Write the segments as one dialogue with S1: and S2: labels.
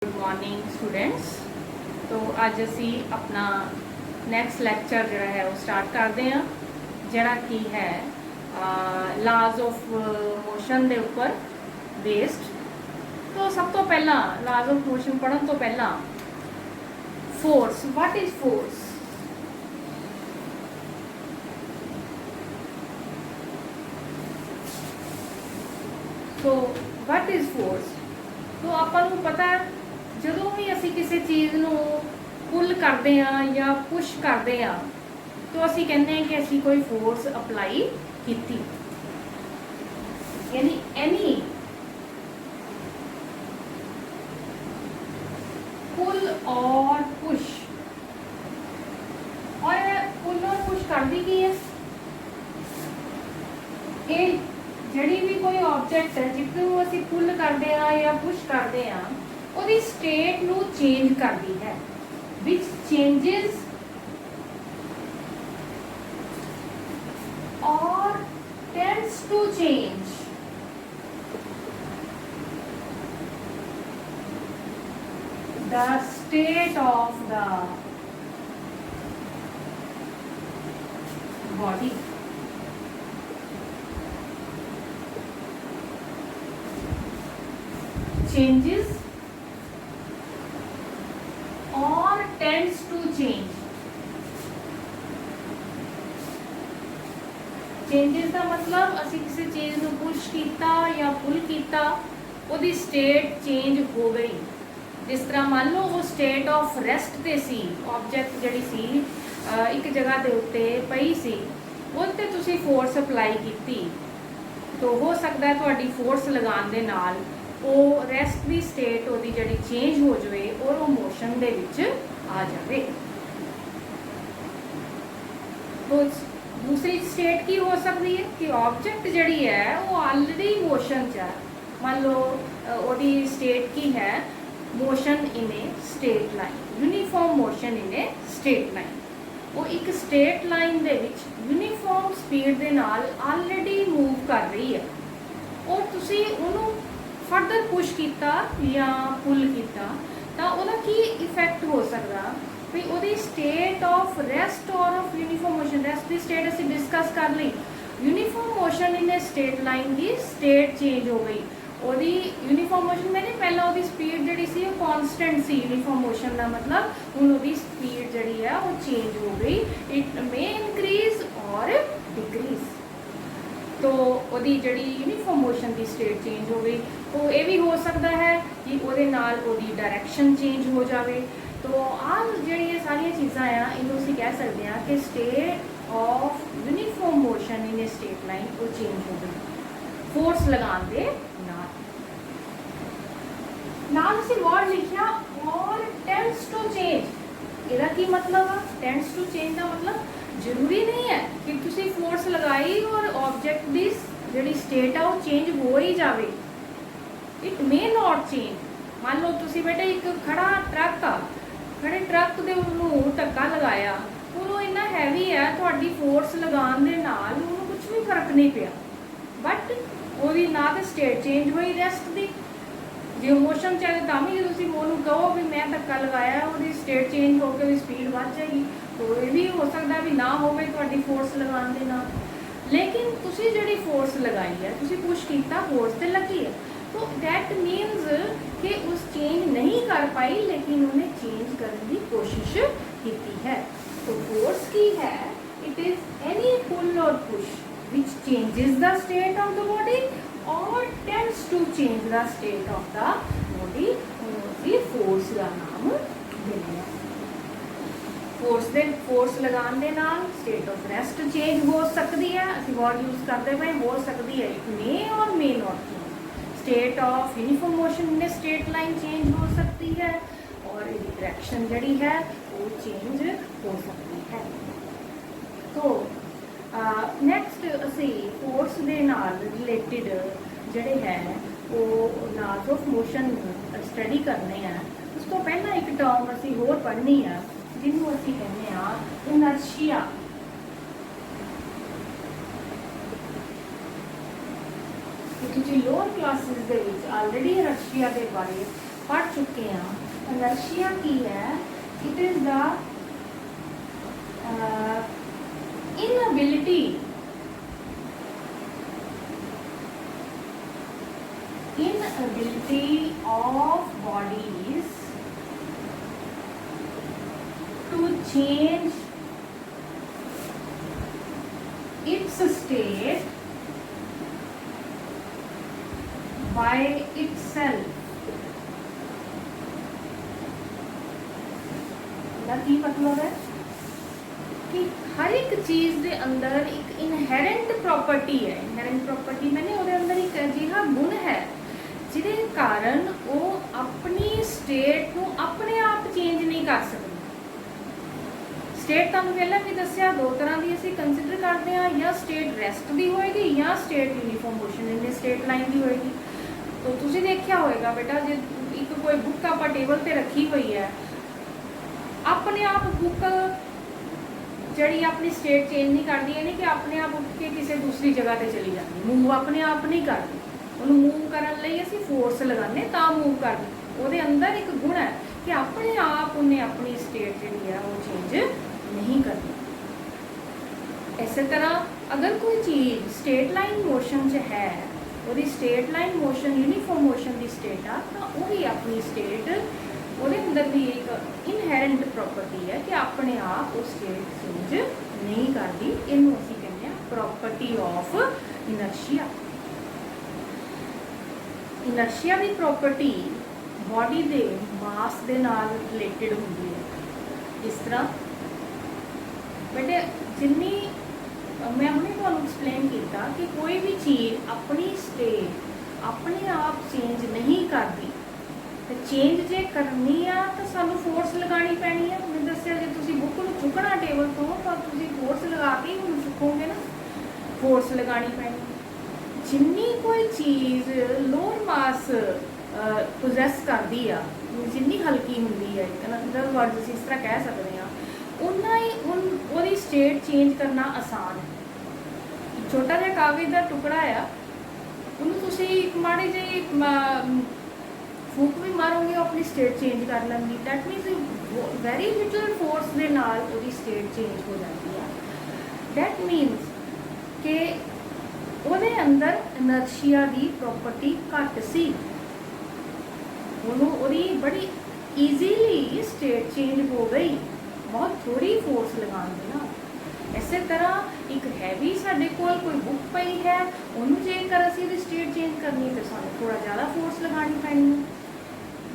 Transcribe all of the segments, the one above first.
S1: Good morning students. तो अज असी अपना नैक्सट लैक्चर जोड़ा है वो स्टार्ट करते हैं, जोड़ा कि है लाज ऑफ मोशन के उपर बेस्ड। तो सब तो पहला लाज ऑफ मोशन पढ़ने तो पहला फोर्स, व्हाट इज फोर्स। तो व्हाट इज फोर्स, तो आपां नूं पता है ਜਦੋਂ भी ਅਸੀਂ किसी चीज़ ਨੂੰ पुल करते हैं या पुश करते हैं तो ਅਸੀਂ कहते हैं कि असी कोई फोर्स अप्लाई की, यानी एनी पुल और पुश। और पुल और पुश करती की है, ये जड़ी भी कोई ऑब्जेक्ट है जिसनों असी पुल करते हैं या पुश करते हैं ਉਹਦੀ स्टेट ਨੂੰ चेंज करती है, which changes or tends to change the state of the body। changes or tends to change। Changes का मतलब असी किसी चीज़ को पुश किया या पुल किया, उसकी स्टेट चेंज हो गई। जिस तरह मान लो वो स्टेट ऑफ रेस्ट ते सी, ऑब्जेक्ट जड़ी सी एक जगह के उत्ते पई सी, उस ते तुसी फोर्स अप्लाई की तो हो सकता है तुहाडी फोर्स लगाने दे नाल वो रेस्ट की स्टेट उसकी जी चेंज हो जाए और वो मोशन दे विच आ जाए। तो दूसरी स्टेट की हो सकती है कि ऑब्जेक्ट जड़ी है वो ऑलरेडी मोशन च है। मान लो वो स्टेट की है motion in a straight line, uniform motion in a straight line. वो एक स्ट्रेट लाइन दे विच यूनीफॉर्म स्पीड दे नाल ऑलरेडी मूव कर रही है और तुसी उन्होंने फर्दर पुश किया या पुल किया तो वह की इफेक्ट हो सकता भी वो स्टेट ऑफ रेस्ट और ऑफ यूनीफॉर्म मोशन। रेस्ट की स्टेट असी डिस्कस कर ली, uniform motion in a straight line की स्टेट चेंज हो गई। वो यूनीफॉर्म मोशन में नहीं पहला वो स्पीड जी सी कॉन्सटेंट सी, यूनीफॉर्म मोशन का मतलब हूँ वो स्पीड जी है वो चेंज हो गई। इट मे इंक्रीज और डिक्रीज। तो वो जी यूनीफॉर्म मोशन की स्टेट चेंज हो गई। तो ये भी हो सकता है कि वो डायरैक्शन चेंज हो जाए। तो आ जी सारिया चीज़ा आ इनू असीं कह सकते हैं कि state of uniform motion in a straight line वो चेंज हो गई फोर्स लगाने दे नाल असीं वर्ड लिखिया और टेंड्स टू चेंज। इसका की मतलब है टेंड्स टू चेंज का मतलब जरूरी नहीं है कि तुसी फोर्स लगाई और ऑब्जेक्ट की जी स्टेट है वो चेंज हो ही जाए। It may not change. मान लो तुसी बेटे एक खड़ा ट्रक आ, खड़े ट्रक दे उन्होंने धक्का लगाया, उन्होंने इन्ना हैवी है थोड़ी फोर्स लगाने दे नाल उन्होंने कुछ भी फर्क नहीं पिया, बट वो ना तो स्टेट चेंज हुई रेस्ट की। जो मोशन चाहे तो भी जो तुम कहो भी मैं धक्का लगाया वो स्टेट चेंज होकर स्पीड बढ़ जाएगी। तो ये भी हो सकता भी ना हो फोर्स लगाने दे नाल। लेकिन तुसी जिहड़ी फोर्स लगाई है तुसी पुश किया फोर्स तो लगी है, तो दैट मीनस कि उस चेंज नहीं कर पाई लेकिन उन्हें चेंज करने की कोशिश की है। तो फोर्स की है it is any pull or push which changes the state of the body or tends to change the state of the body. Force का नाम देना। फोर्स लगाने दे नाल स्टेट ऑफ रेस्ट चेंज हो सकती है, असीं वर्ड यूज करते पे हो सकती है। इट मे और may not change. State of uniform motion in straight line change हो सकती है और डायरेक्शन जड़ी है वो चेंज हो सकती है। तो नैक्सट असी फोर्स के नाल रिलेटिड जड़े है वो लॉज ऑफ मोशन स्टडी करने हैं। उस तो पहला एक टर्म असी होर पढ़नी है जिन्होंने असी कहने इनर्शिया। क्योंकि लोअर क्लासेस ऑलरेडी इनर्शिया के बारे पढ़ चुके हैं। इनर्शिया की है, it is the inability of bodies to change its state by itself। इसका की मतलब है कि हर एक चीज़ के अंदर एक इनहेरेंट प्रॉपर्टी है। इनहेरेंट प्रॉपर्टी मैंने ਉਹਦੇ अंदर एक अजिहा गुण है ਜਿਹਦੇ कारण वो अपनी स्टेट को अपने आप चेंज नहीं कर सकती। स्टेट तुहानूं पहला भी दस्सिया दो तरह की असीं कंसीडर करते हैं, या स्टेट रेस्ट की होएगी या स्टेट यूनीफॉर्म मोशन इन्हें स्टेट लाइन की होएगी। तो तुसीं देखिया होएगा बेटा, जे एक कोई बुक आपां टेबल ते रखी हुई है, अपने आप बुक जड़ी अपनी स्टेट चेंज नहीं करती है, नहीं कि अपने आप उठ के किसी दूसरी जगह पर चली जाती, मूव अपने आप नहीं करती। उन्होंने मूव करने लई असीं फोर्स लगाने ता मूव करती। ਉਹਦੇ अंदर एक गुण है कि अपने आप उन्हें अपनी स्टेट जी है वो चेंज नहीं करती। इस तरह अगर कोई चीज़ स्टेट लाइन मोशन च है, वो state line motion uniform motion की स्टेट आ, तो वही अपनी स्टेट ਉਹਦੇ अंदर भी एक इनहेरेंट प्रॉपर्टी है कि अपने आप वो स्टेट चेंज नहीं करती। इनू असीं कहते हैं प्रॉपर्टी ऑफ इनर्शिया। इनर्शिया की प्रॉपर्टी बॉडी के मास के नाल रिलेटेड होंदी है। इस तरह बेटे जिन्नी मैं हमने तुहानूं एक्सप्लेन किया कि कोई भी चीज़ अपनी स्टेट अपने आप चेंज नहीं करती, तो चेंज जे करनी आ तो सानू फोर्स लगानी पैनी है। मैं दस्सिया जे तुसीं बुक नूं चुकना टेबल तो तुसीं फोर्स लगा के ही उन्हें चुकोगे ना, फोर्स लगानी पैनी। जिन्नी कोई चीज़ लोअर मास पोजैस करती आ, जिन्नी हल्की होंदी है, अदर वर्ड असीं इस तरह कह सकते हैं, उन्ना ही उनकी स्टेट चेंज करना आसान है। छोटा जिहा कागज़ का टुकड़ा आ, उन्होंने तुसीं एक माड़ी जी फूक भी मारोगे अपनी स्टेट चेंज कर लेंगी। दैट मीनस वेरी लिटल फोर्स के नाल उसकी स्टेट चेंज हो जाती है। दैट मीनस कि ਉਹਦੇ अंदर इनर्शिया की प्रॉपर्टी घट सी, ਉਹਦੀ बड़ी ईजीली स्टेट चेंज हो गई, बहुत थोड़ी फोर्स लगाने ना। इस तरह एक हैवी साडे कोल कोई बुक पई है, उन्होंने जेकर असीं दी स्टेट चेंज करनी तो सानूं थोड़ा ज़्यादा फोर्स लगानी पैनी है।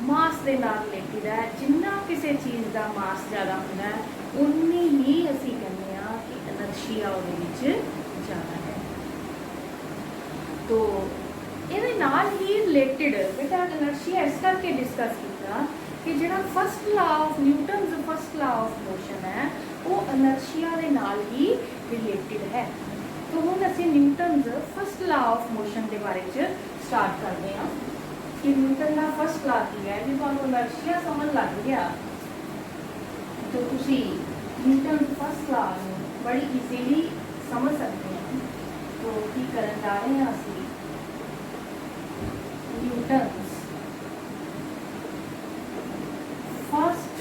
S1: मास के नाल रिलेटेड है, जिन्ना किसी चीज़ का मास ज़्यादा होंदा है उन्नी ही असीं कहने कि इनर्शिया ਉਹਦੇ ਵਿੱਚ ज़्यादा है। तो ਇਹਦੇ ਨਾਲ ही रिलेटेड बेटा इनर्शिया इस करके डिस्कस किया कि ਜਿਹੜਾ first law of Newton's first law of motion है वो इनर्शिया के नाल ही रिलेटेड है। तो हुण असीं Newton's first law of motion के बारे च स्टार्ट करते हैं कि न्यूटन का फर्स्ट लॉ की है। जो तुहानूं इनर्शिया समझ लग गया तो तुसीं न्यूटन फर्स्ट लॉ नूं बड़ी ईजीली समझ सकते हैं। तो की करन जा रहे हैं असीं Newton's first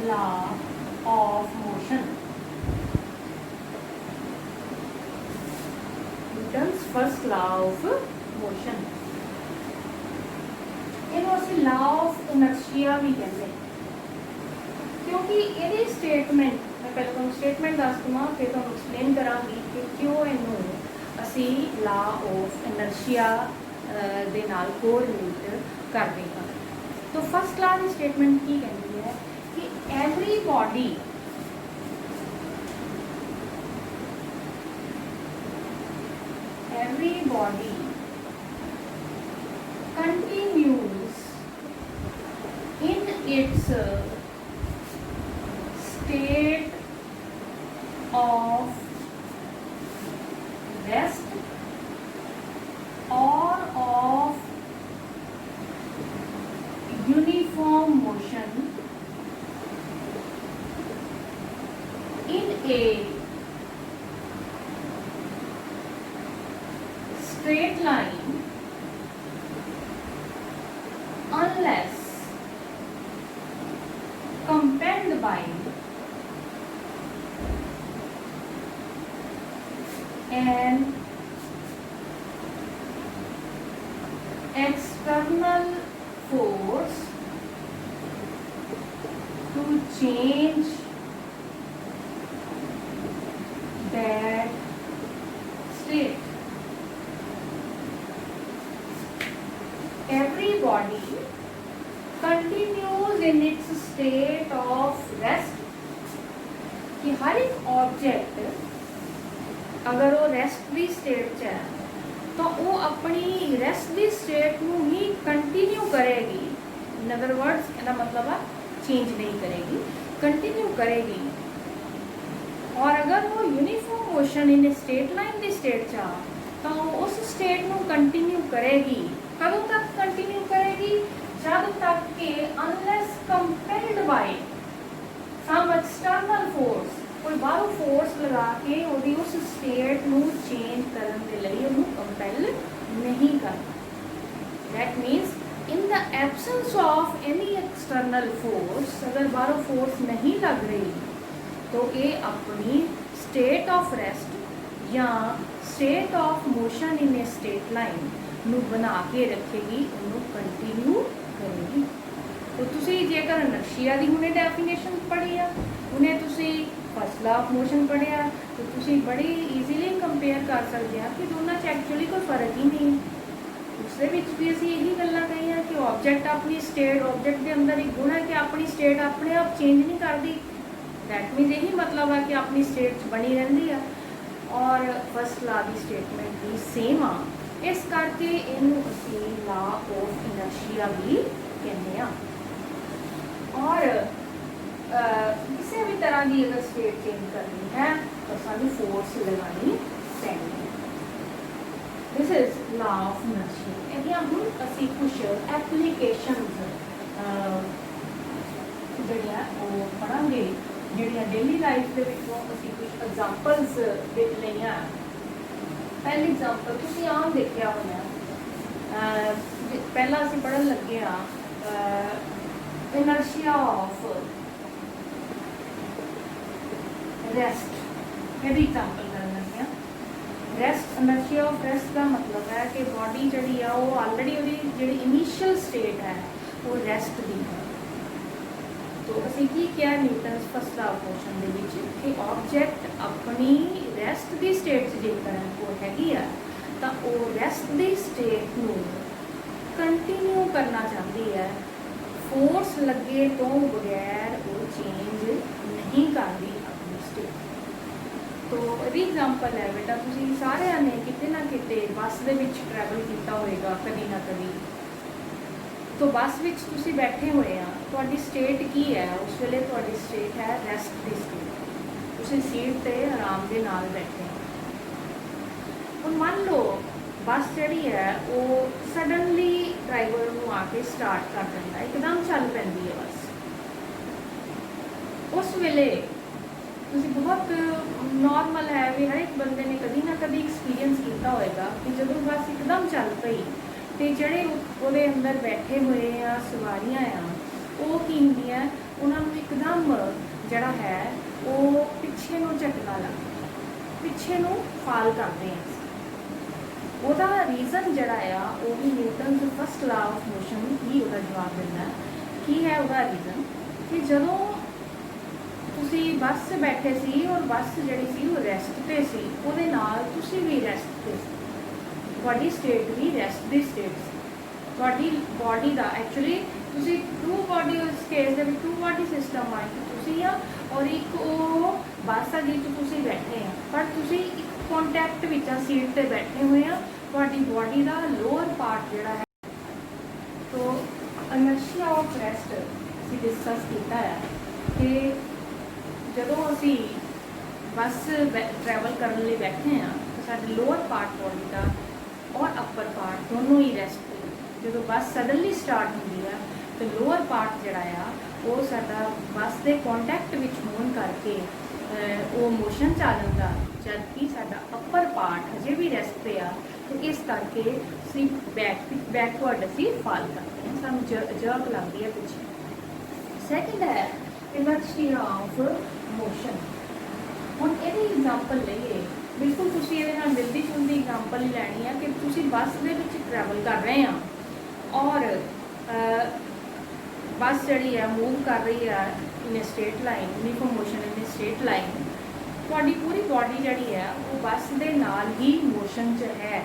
S1: law of motion. Newton's first law of motion इन्हों असीं लॉ ऑफ इनर्शिया भी कहते हैं, क्योंकि ये स्टेटमेंट मैं पहले तुहानूं स्टेटमेंट दस दूँ फिर तुहानूं एक्सप्लेन करांगी कि क्यों इनू असी लॉ ऑफ इनर्शिया दे नाल कोरिलेट करते हैं। तो फर्स्ट लॉ की स्टेटमेंट की कहती है कि every body continues in its state of rest or of uniform motion in a straight line by an external force to change that state. Every body continues in its state of rest. कि हर एक object अगर वो rest की state च है तो वो अपनी रेस्ट की स्टेट को ही कंटिन्यू करेगी. इन अदर वर्ड्स इसका मतलब है चेंज नहीं करेगी, कंटिन्यू करेगी. और अगर वो uniform motion in state line की स्टेट च तो उस स्टेट को कंटिन्यू करेगी. कदों तक कंटिन्यू करेगी? जब तक के unless compelled by some external force, कोई बाहरों फोर्स लगा के ਉਹਦੀ उस स्टेट ਨੂੰ चेंज ਕਰਨ ਦੇ ਲਈ ਉਹਨੂੰ कंपेल नहीं करना. That means in the absence of any external force, अगर बाहरों फोर्स नहीं लग रही तो ये अपनी स्टेट ऑफ रेस्ट या state of motion in A state line ਨੂੰ बना के रखेगी, ਉਹਨੂੰ कंटिन्यू करेगी. तो तुसी जेकर इनर्शिया की हुणे डेफिनेशन पढ़ी आ, उन्हें तुसी फर्स्ट लॉ ऑफ मोशन पढ़िया, तो तुसी बड़ी ईजीली कंपेयर कर सकते हैं कि दोनों च एक्चुअली कोई फर्क ही नहीं है. उसके विच भी असीं यही गल्लां कही कि ऑब्जेक्ट अपनी स्टेट, ऑब्जेक्ट के अंदर एक गुण है कि अपनी स्टेट अपने आप चेंज नहीं करती. दैट मीनस यही मतलब है कि अपनी स्टेट बनी रहती है. और फर्स्ट लॉ की स्टेटमेंट भी सेम आ, इस करके इनू असीं लॉ ऑफ इनर्शिया भी कहते हैं. और किसी भी तरह की अगर स्टेट चेंज करनी है तो सानू फोर्स लगानी पैनी है. This is law of inertia. ਇਹਦੀਆਂ ਹੁਣ ਅਸੀਂ ਕੁਝ ਐਪਲੀਕੇਸ਼ਨਸ ਜਿਹੜੀਆਂ ਉਹ ਪੜਾਂਗੇ, ਜਿਹੜੀਆਂ ਡੇਲੀ ਲਾਈਫ ਦੇ ਵਿੱਚੋਂ ਅਸੀਂ ਕੁਝ ਐਗਜ਼ਾਮਪਲਸ ਦੇਖ ਲਈਆਂ. ਪਹਿਲੀ ਐਗਜ਼ਾਮਪਲ ਤੁਸੀਂ ਆਮ ਦੇਖਿਆ ਹੋਣਾ, ਪਹਿਲਾਂ ਅਸੀਂ ਪੜ੍ਹਨ ਲੱਗੇ ਆ ਇਨਰਸ਼ੀਆ ਆਫ रेस्ट. यदि एग्जाम्पल कर लगे रेस्ट, इनर्शिया ऑफ रेस्ट का मतलब है कि बॉडी जी ऑलरेडी जी इनिशियल स्टेट है वो रेस्ट की है. तो असी की क्या Newton's first law of motion के विच कि ऑब्जेक्ट अपनी रेस्ट की स्टेट जेकर वो हैगी है तो वो रेस्ट की स्टेट को कंटिन्यू करना चाहती है. फोर्स लगे तो बगैर वो चेंज नहीं करती. तो यदि एग्जाम्पल है बेटा, तुसी सारे ने किते ना किते बस दे विच ट्रैवल किया होएगा कभी ना कभी. तो बस विच तुसी बैठे हुए आ, तुहाडी स्टेट की है उस वेले? तुहाडी स्टेट है रेस्ट की स्टेट. तुसी सीट ते आराम दे नाल बैठे हो. हुण मान लो बस जिहड़ी है वो सडनली ड्राइवर नूं आके स्टार्ट कर दिंदा, एकदम चल पैंदी है बस. उस वेले तुसी बहुत नॉर्मल है भी हर एक बंदे ने कभी ना कभी एक्सपीरियंस किया होएगा कि जब बस एकदम चल पई तो जड़े वो अंदर बैठे हुए आ सवारियां आ वो की होंदियां, उन्होंने एकदम जड़ा है वो पिछे नूं झटका लग पिछे नूं फाल करते हैं. ਉਹਦਾ रीजन जड़ा आ वो भी Newton first law of motion ही ਉਹਦਾ जवाब दिंदा. की है ਉਹਦਾ रीजन कि ਜਦੋਂ तुसी बस से बैठे सी और बस जिहड़ी सी वो रेस्ट ते सी, ਉਹਦੇ ਨਾਲ तुसी भी रेस्ट ते सी, ਤੁਹਾਡੀ स्टेट भी रेस्ट दी स्टेट सी. ਤੁਹਾਡੀ बॉडी ਦਾ एक्चुअली तुसी टू बॉडी उस केस ਦੇ ਵਿੱਚ टू बॉडी सिस्टम आ कि तुसी आ और एक वो बस आ जिस तुसी बैठे हैं, पर तुसी एक कॉन्टैक्ट विच आ सीट ते बैठे हुए आ. ਤੁਹਾਡੀ बॉडी ਦਾ लोअर पार्ट जिहड़ा है तो इनर्शिया ऑफ रेस्ट ਅਸੀਂ डिस्कस किया है कि ਜਦੋਂ ਅਸੀਂ बस ट्रैवल करने लिए बैठे हैं तो साडे लोअर पार्ट बॉडी का और अपर पार्ट दोनों ही रेस्ट पे. जो बस सडनली स्टार्ट होती है तो लोअर पार्ट जिहड़ा आ वो साडा बस के कॉन्टैक्ट विच होने करके वो मोशन च आ जाता, जबकि साडा अपर पार्ट हजे भी रेस्ट पे आ. तो इस करके असीं बैकवर्ड असीं फाल करते हैं, सानूं जर्क लगती है पीछे. सैकेंड है ਇਨਰਸ਼ੀਆ ਆਫ ਮੋਸ਼ਨ। ਹੁਣ ਇਹਦੀ ਐਗਜ਼ਾਮਪਲ ਲਈਏ, ਬਿਲਕੁਲ ਤੁਸੀਂ ਇਹਦੇ ਨਾਲ ਮਿਲਦੀ ਜੁਲਦੀ ਐਗਜ਼ਾਮਪਲ ਹੀ ਲੈਣੀ ਹੈ ਕਿ ਤੁਸੀਂ ਬੱਸ ਦੇ ਵਿੱਚ ਟਰੈਵਲ ਕਰ ਰਹੇ ਆ ਔਰ ਬੱਸ ਜਿਹੜੀ ਹੈ मूव कर रही है in straight line, uniform motion in straight line. ਤੁਹਾਡੀ ਪੂਰੀ ਬॉडी ਜਿਹੜੀ ਹੈ ਉਹ ਬੱਸ ਦੇ ਨਾਲ ਹੀ ਮੋਸ਼ਨ 'ਚ ਹੈ।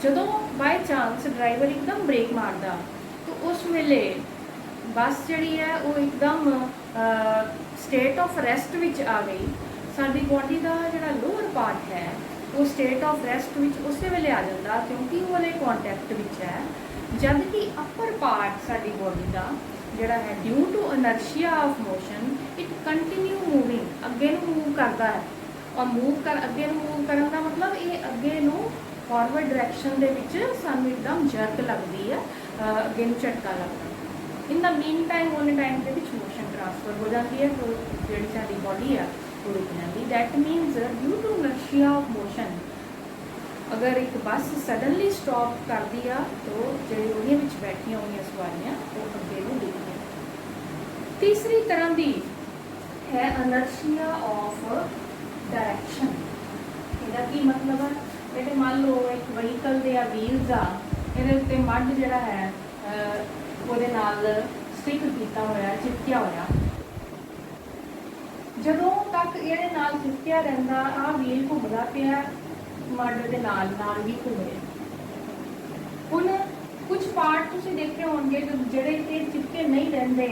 S1: ਜਦੋਂ ਬਾਈ ਚਾਂਸ ਡਰਾਈਵਰ ਇੱਕਦਮ ਬ੍ਰੇਕ ਮਾਰਦਾ ਤਾਂ ਉਸ ਵੇਲੇ ਬੱਸ ਜਿਹੜੀ ਹੈ ਉਹ ਇੱਕਦਮ ਸਟੇਟ ਆਫ ਰੈਸਟ ਵਿੱਚ ਆ ਗਈ। ਸਾਡੀ ਬॉडी ਦਾ ਜਿਹੜਾ ਲੋਅਰ ਪਾਰਟ ਹੈ ਉਹ ਸਟੇਟ ਆਫ ਰੈਸਟ ਵਿੱਚ ਉਸੇ ਵੇਲੇ ਆ ਜਾਂਦਾ ਕਿਉਂਕਿ ਉਹ ਵਾਲੇ ਕੰਟੈਕਟ ਵਿੱਚ ਹੈ, जब कि अपर पार्ट साडी बॉडी का जिहड़ा है due to inertia of motion it continue moving अगे नूं मूव करता है। और मूव कर अगे नूं मूव करन दा मतलब ये अगे नूं फॉरवर्ड डायरैक्शन दे विच सानूं एकदम जर्क लगदी है, अगे नूं झटका लगदा। इन द मीन टाइम उन टाइम दे विच मोशन ट्रांसफर हो जाती है, तो जिहड़ी साडी बॉडी है वो रुक जाती। That means due to inertia of motion अगर एक बस सडनली स्टॉप कर दिया तो जो बैठिया हुई सवारियां वो अगे को दिखती। तीसरी तरह की है इनर्शिया ऑफ डायरैक्शन। इसका की मतलब है, ये मान लो एक व्हीकल के व्हील्स आ ये मड जरा है वो स्टिक किया होया चिपकिया होया, जदों तक ये चिपकिया रहिंदा आ व्हील घूमदा पिया मड के नाल भी घूमे। हुण कुछ पार्ट तुसीं देखे होंगे जो जिहड़े ते चिपके नहीं रहिंदे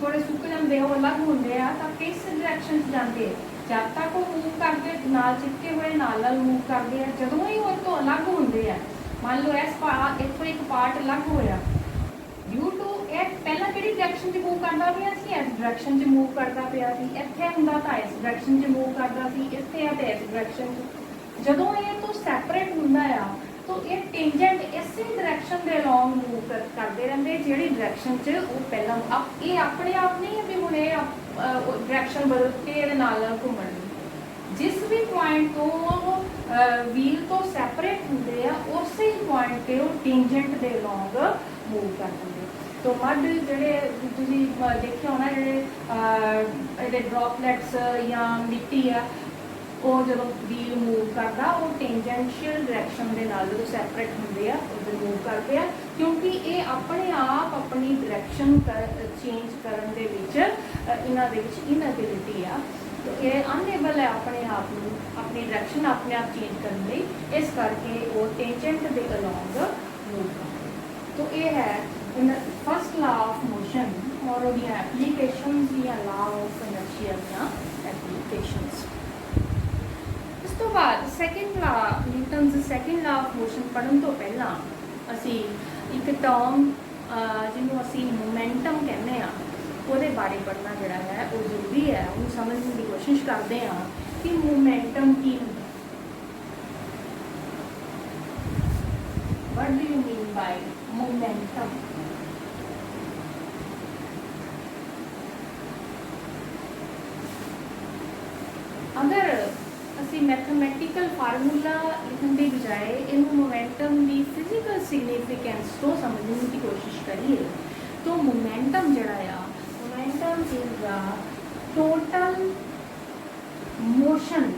S1: थोड़े सुक जाते वो अलग होंगे आ, किस डायरैक्शन से जाते जब तक वो मूव करते नाल चिपके हुए नाल मूव करते हैं, जदों ही वो तो अलग होंगे है। मान लो इत्थों एक पार्ट अलग होया ड्यू टू पहला किहड़ी डायरैक्शन च मूव करता पिया सी, इस डायरैक्शन च मूव करता पिया सी, इत्थे हुंदा तां इस डायरैक्शन च मूव करता सी, इत्थे आ तां इस डायरैक्शन च। जदों ये तो सैपरेट हुंदा आ तो ये टेंजेंट इस डायरैक्शन के अलॉन्ग मूव करते रहते जिहड़ी डायरैक्शन च वो पहला ये अपने आप नहीं है भी हुण ये डायरैक्शन बदल के ये नाल घूमण। जिस भी पॉइंट तो व्हील तो सैपरेट होंगे आ उस ही पॉइंट पर वो टेंजेंट के अलॉन्ग मूव कर देंगे। तो मड जिहड़े तुसीं देखिया होना जिहड़े ड्रॉपलैट्स या मिट्टी आ वो जो व्हील मूव करता वो टेंजेंशियल डायरैक्शन के नाल जो सैपरेट होंगे उधर मूव करते हैं, क्योंकि ये अपने आप अपनी डायरैक्शन चेंज करने दे विच इन्हां दे विच इनएबिलिटी आ। तो ये अनएबल है अपने आप को अपनी डायरैक्शन अपने आप चेंज करने लई, इस करके वो टेंजेंट के अलॉन्ग मूव करते। तो ये है in first law of motion और वो एप्लीकेशनस या law of inertia the applications. तो बाद second law Newton second law of motion पढ़न तो पहला असी एक टर्म जिन्हों असी मोमेंटम कहने वो बारे पढ़ना जोड़ा है वो जरूरी है, उन्हें समझने की कोशिश करते हैं कि मोमेंटम की होंदा। What do you mean by momentum? अगर असी मैथमेटिकल फार्मूला लिखने की बजाय इन मोमेंटम की फिजिकल सिग्निफिकेंस तो समझने की कोशिश करिए तो मोमेंटम जड़ा momentum is the total motion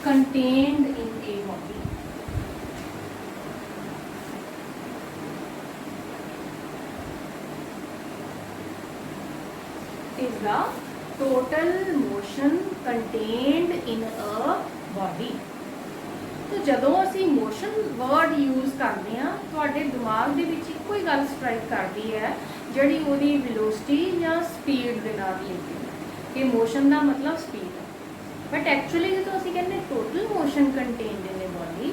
S1: contained in a body. Is the total motion contained in a body. तो जदों असी मोशन वर्ड यूज़ करते हैं तो दिमाग के एको ही गल स्ट्राइक करती है जी वो वेलोसिटी या स्पीड के नाल रिलेटेड कि मोशन का मतलब स्पीड है। बट एक्चुअली जो असी कहते total motion contained in a body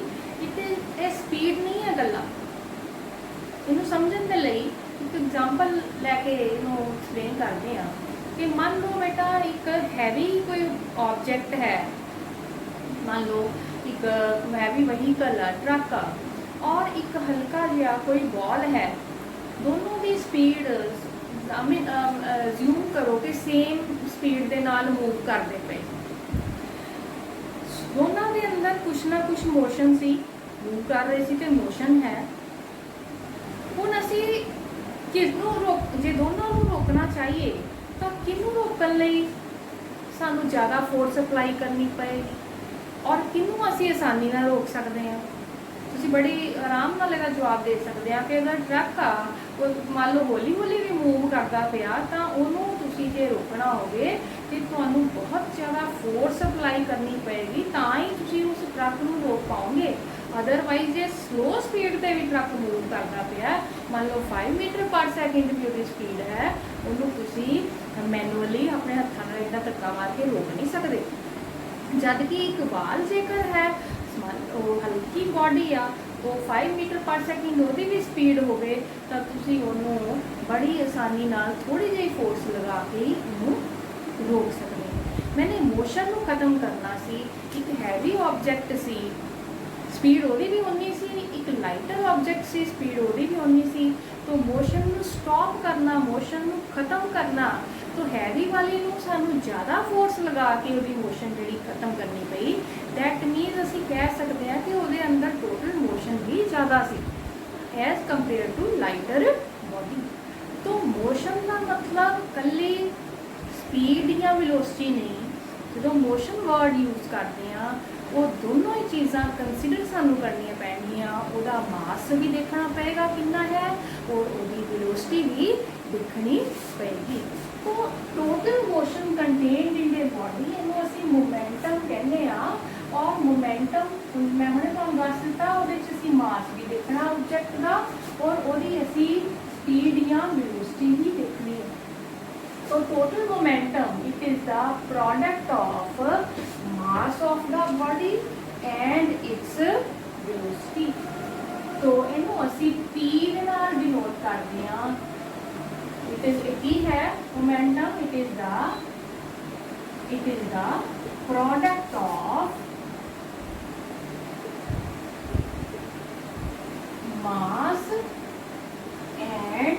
S1: ये स्पीड नहीं है गल्ला। इनू समझने के लिए एक एग्जाम्पल लैके इनू एक्सप्लेन करते हैं कि मान लो बेटा एक हैवी कोई ऑब्जेक्ट है, मान लो एक हैवी वहीकल है ट्रक का और एक हल्का जहा कोई बॉल है, दोनों की स्पीड ज्यूम करो कि सेम स्पीड के नाल मूव करते पे, दोनों के अंदर कुछ ना कुछ मोशन सी मूव कर रहे थे, मोशन है। हुण असी किसनू रोक जे दोनों ਨੂੰ ਰੋਕਣਾ ਚਾਹੀਏ ਤਾਂ ਕਿਹਨੂੰ ਰੋਕਣ ਲਈ ਸਾਨੂੰ ਜ਼ਿਆਦਾ ਫੋਰਸ ਅਪਲਾਈ ਕਰਨੀ ਪਏਗੀ ਔਰ ਕਿਹਨੂੰ ਅਸੀਂ ਆਸਾਨੀ ਨਾਲ ਰੋਕ ਸਕਦੇ ਹਾਂ। ਤੁਸੀਂ ਬੜੀ ਆਰਾਮ ਨਾਲ ਇਹਦਾ ਜਵਾਬ ਦੇ ਸਕਦੇ ਆ ਕਿ ਅਗਰ ਟਰੱਕ ਆ ਉਹ ਮੰਨ ਲਓ ਹੌਲੀ ਹੌਲੀ ਵੀ ਮੂਵ ਕਰਦਾ ਪਿਆ ਤਾਂ ਉਹਨੂੰ ਤੁਸੀਂ ਜੇ ਰੋਕਣਾ ਹੋਵੇ ਤੇ ਤੁਹਾਨੂੰ ਬਹੁਤ ਜ਼ਿਆਦਾ ਫੋਰਸ ਅਪਲਾਈ ਕਰਨੀ ਪਏਗੀ ਤਾਂ ਹੀ ਤੁਸੀਂ ਉਸ ਟਰੱਕ ਨੂੰ ਰੋਕ ਪਾਓਗੇ। ਅਦਰਵਾਈਜ਼ ਜੇ ਸਲੋ ਸਪੀਡ ਤੇ ਵੀ ਟਰੱਕ ਮੂਵ ਕਰਦਾ ਪਿਆ ਮੰਨ ਲਓ 5 ਮੀਟਰ ਪਰ ਸੈਕਿੰਡ ਦੀ ਉਹਦੀ ਸਪੀਡ ਹੈ ਉਹਨੂੰ ਤੁਸੀਂ ਮੈਨੂਅਲੀ ਆਪਣੇ ਹੱਥਾਂ ਨਾਲ ਇੱਦਾਂ ਧੱਕਾ ਮਾਰ ਕੇ ਰੋਕ ਨਹੀਂ ਸਕਦੇ। ਜਦ ਕਿ ਇੱਕ ਬਾਲ ਜੇਕਰ ਹੈ ਉਹ ਹਲਕੀ ਬੋਡੀ ਆ ਉਹ 5 ਮੀਟਰ ਪਰ ਸੈਕਿੰਡ ਉਹਦੀ ਵੀ ਸਪੀਡ ਹੋਵੇ ਤਾਂ ਤੁਸੀਂ ਉਹਨੂੰ ਬੜੀ ਆਸਾਨੀ ਨਾਲ ਥੋੜੀ ਜਿਹੀ ਫੋਰਸ ਲਗਾ ਕੇ ਉਹਨੂੰ ਰੋਕ ਸਕਦੇ ਹੋ। ਮੈਨੇ ਮੋਸ਼ਨ ਨੂੰ ਖਤਮ ਕਰਨਾ ਸੀ, ਇੱਕ ਹੈਵੀ ਆਬਜੈਕਟ ਸੀ ਸਪੀਡ ਉਹਦੀ ਵੀ ਉਨੀ ਸੀ, ਇੱਕ ਲਾਈਟਰ ਆਬਜੈਕਟ ਸੀ ਸਪੀਡ ਉਹਦੀ ਵੀ ਉਨੀ ਸੀ। तो मोशन ਨੂੰ स्टॉप करना, मोशन ਨੂੰ खत्म करना, तो हैवी वाले ਨੂੰ ਸਾਨੂੰ ज़्यादा फोर्स लगा के ਉਹਦੀ मोशन ਜਿਹੜੀ खत्म करनी पई। दैट मीनस ਅਸੀਂ ਕਹਿ ਸਕਦੇ ਹਾਂ ਕਿ ਉਹਦੇ ਅੰਦਰ टोटल मोशन भी ज़्यादा ਸੀ as compared to lighter body. तो मोशन का मतलब कल्ली स्पीड या वेलोसिटी नहीं, जो मोशन वर्ड यूज़ करते हैं वो दोनों ही चीज़ा कंसीडर सानू करनिया पैणगियां। ਉਹਦਾ मास भी देखना पएगा कितना है और ਉਹਦੀ वेलोसिटी भी देखनी पएगी। तो total motion contained in the body ਇਹਨੂੰ ਅਸੀਂ मोमेंटम कहने आ। और मोमेंटम मैं ਹੁਣੇ ਤੁਹਾਨੂੰ ਦੱਸ ਦਿੱਤਾ ਉਹਦੇ ਵਿੱਚ ਅਸੀਂ मास भी देखना ऑब्जेक्ट ਦਾ और ਉਹਦੀ ਅਸੀਂ स्पीड या वेलोसिटी भी देखनी है। तो total momentum it is the product of mass of the body and its velocity. तो इनू असी P दे नाल डिनोट करते हैं। इट इज की है momentum, it is the product of mass and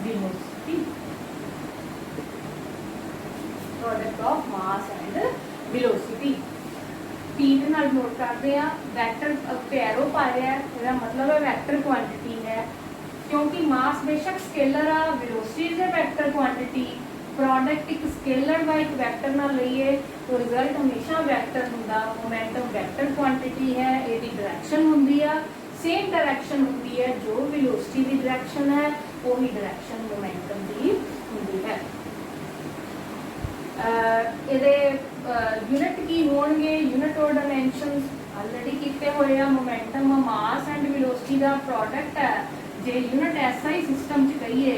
S1: velocity. Product of mass and velocity P ਦੇ ਨਾਲ ਨੋਟ ਕਰਦੇ ਆ। ਵੈਕਟਰ ਪੈਰੋ ਪਾ ਰਿਹਾ ਇਹਦਾ ਮਤਲਬ ਹੈ ਵੈਕਟਰ ਕੁਆਂਟੀਟੀ ਹੈ ਕਿਉਂਕਿ ਮਾਸ ਬੇਸ਼ੱਕ ਸਕੇਲਰ ਆ, velocity is a vector quantity. Product एक स्केलर व एक वैक्टर ना लीए तो रिजल्ट हमेशा वैक्टर होंदा। मोमेंटम वैक्टर क्वांटिटी है, इसकी डायरेक्शन होंदी है सेम डायरेक्शन होंदी है जो वेलोसिटी की डायरेक्शन है वही डायरेक्शन मोमेंटम की होंदी है। ਇਹਦੇ यूनिट की होणगे, यूनिट और डायमेंशनस ऑलरेडी किए हुए हैं। मोमेंटम मास एंड वेलोसिटी का प्रोडक्ट है। जे यूनिट SI सिस्टम च कहिए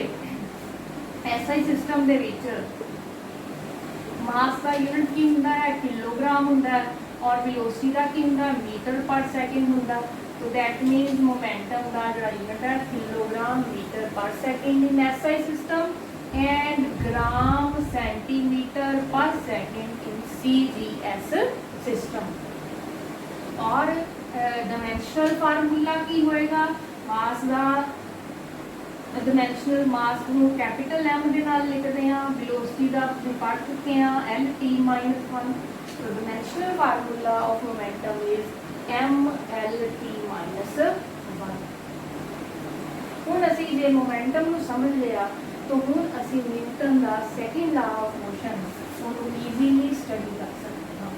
S1: SI सिस्टम दे विच मास का यूनिट की होंदा है किलोग्राम होंदा है और वेलोसिटी का की होंदा मीटर पर सैकेंड होंदा। तो दैट मीनस मोमेंटम का जो यूनिट है किलोग्राम मीटर पर second in SI system and gram centimeter per second in CGS system। और डायमेंशनल फार्मूला की होएगा मास का। डायमेंशनल मास को कैपिटल M के नाल लिखते हैं, वेलोसिटी का हम पढ़ चुके हैं LT-1। तो dimensional formula of momentum is MLT-1। हुण असीं जे मोमेंटम नूं समझ लिया तो हूँ असी न्यूटन का सैकेंड लॉ ऑफ मोशन उन्होंने ईजीली स्टडी कर सकते हैं।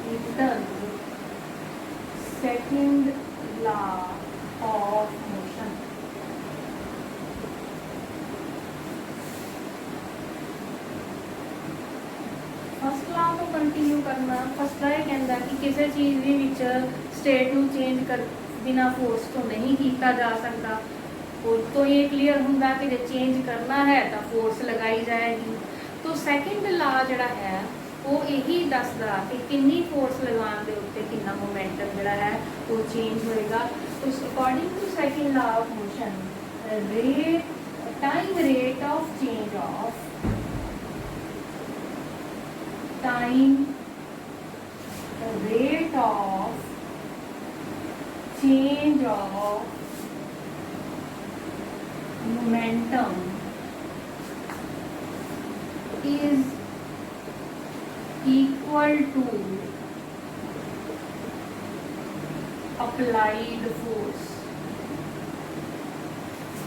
S1: Newton second law of motion first law तो कंटिन्यू करना। फस्ट लॉ ये कहता कि किसी चीज़ भी स्टेट में चेंज कर बिना फोर्स तो नहीं किया जा सकता। और तो ये क्लीयर होंगे कि जो चेंज करना है तो फोर्स लगाई जाएगी। तो सैकेंड लॉ जोड़ा है वो यही दसदा कि कितनी फोर्स लगाने के उत्ते कितना मोमेंटम जोड़ा है वो चेंज होएगा। तो according to second law of motion rate time rate of change of time rate of change of momentum is equal to applied force.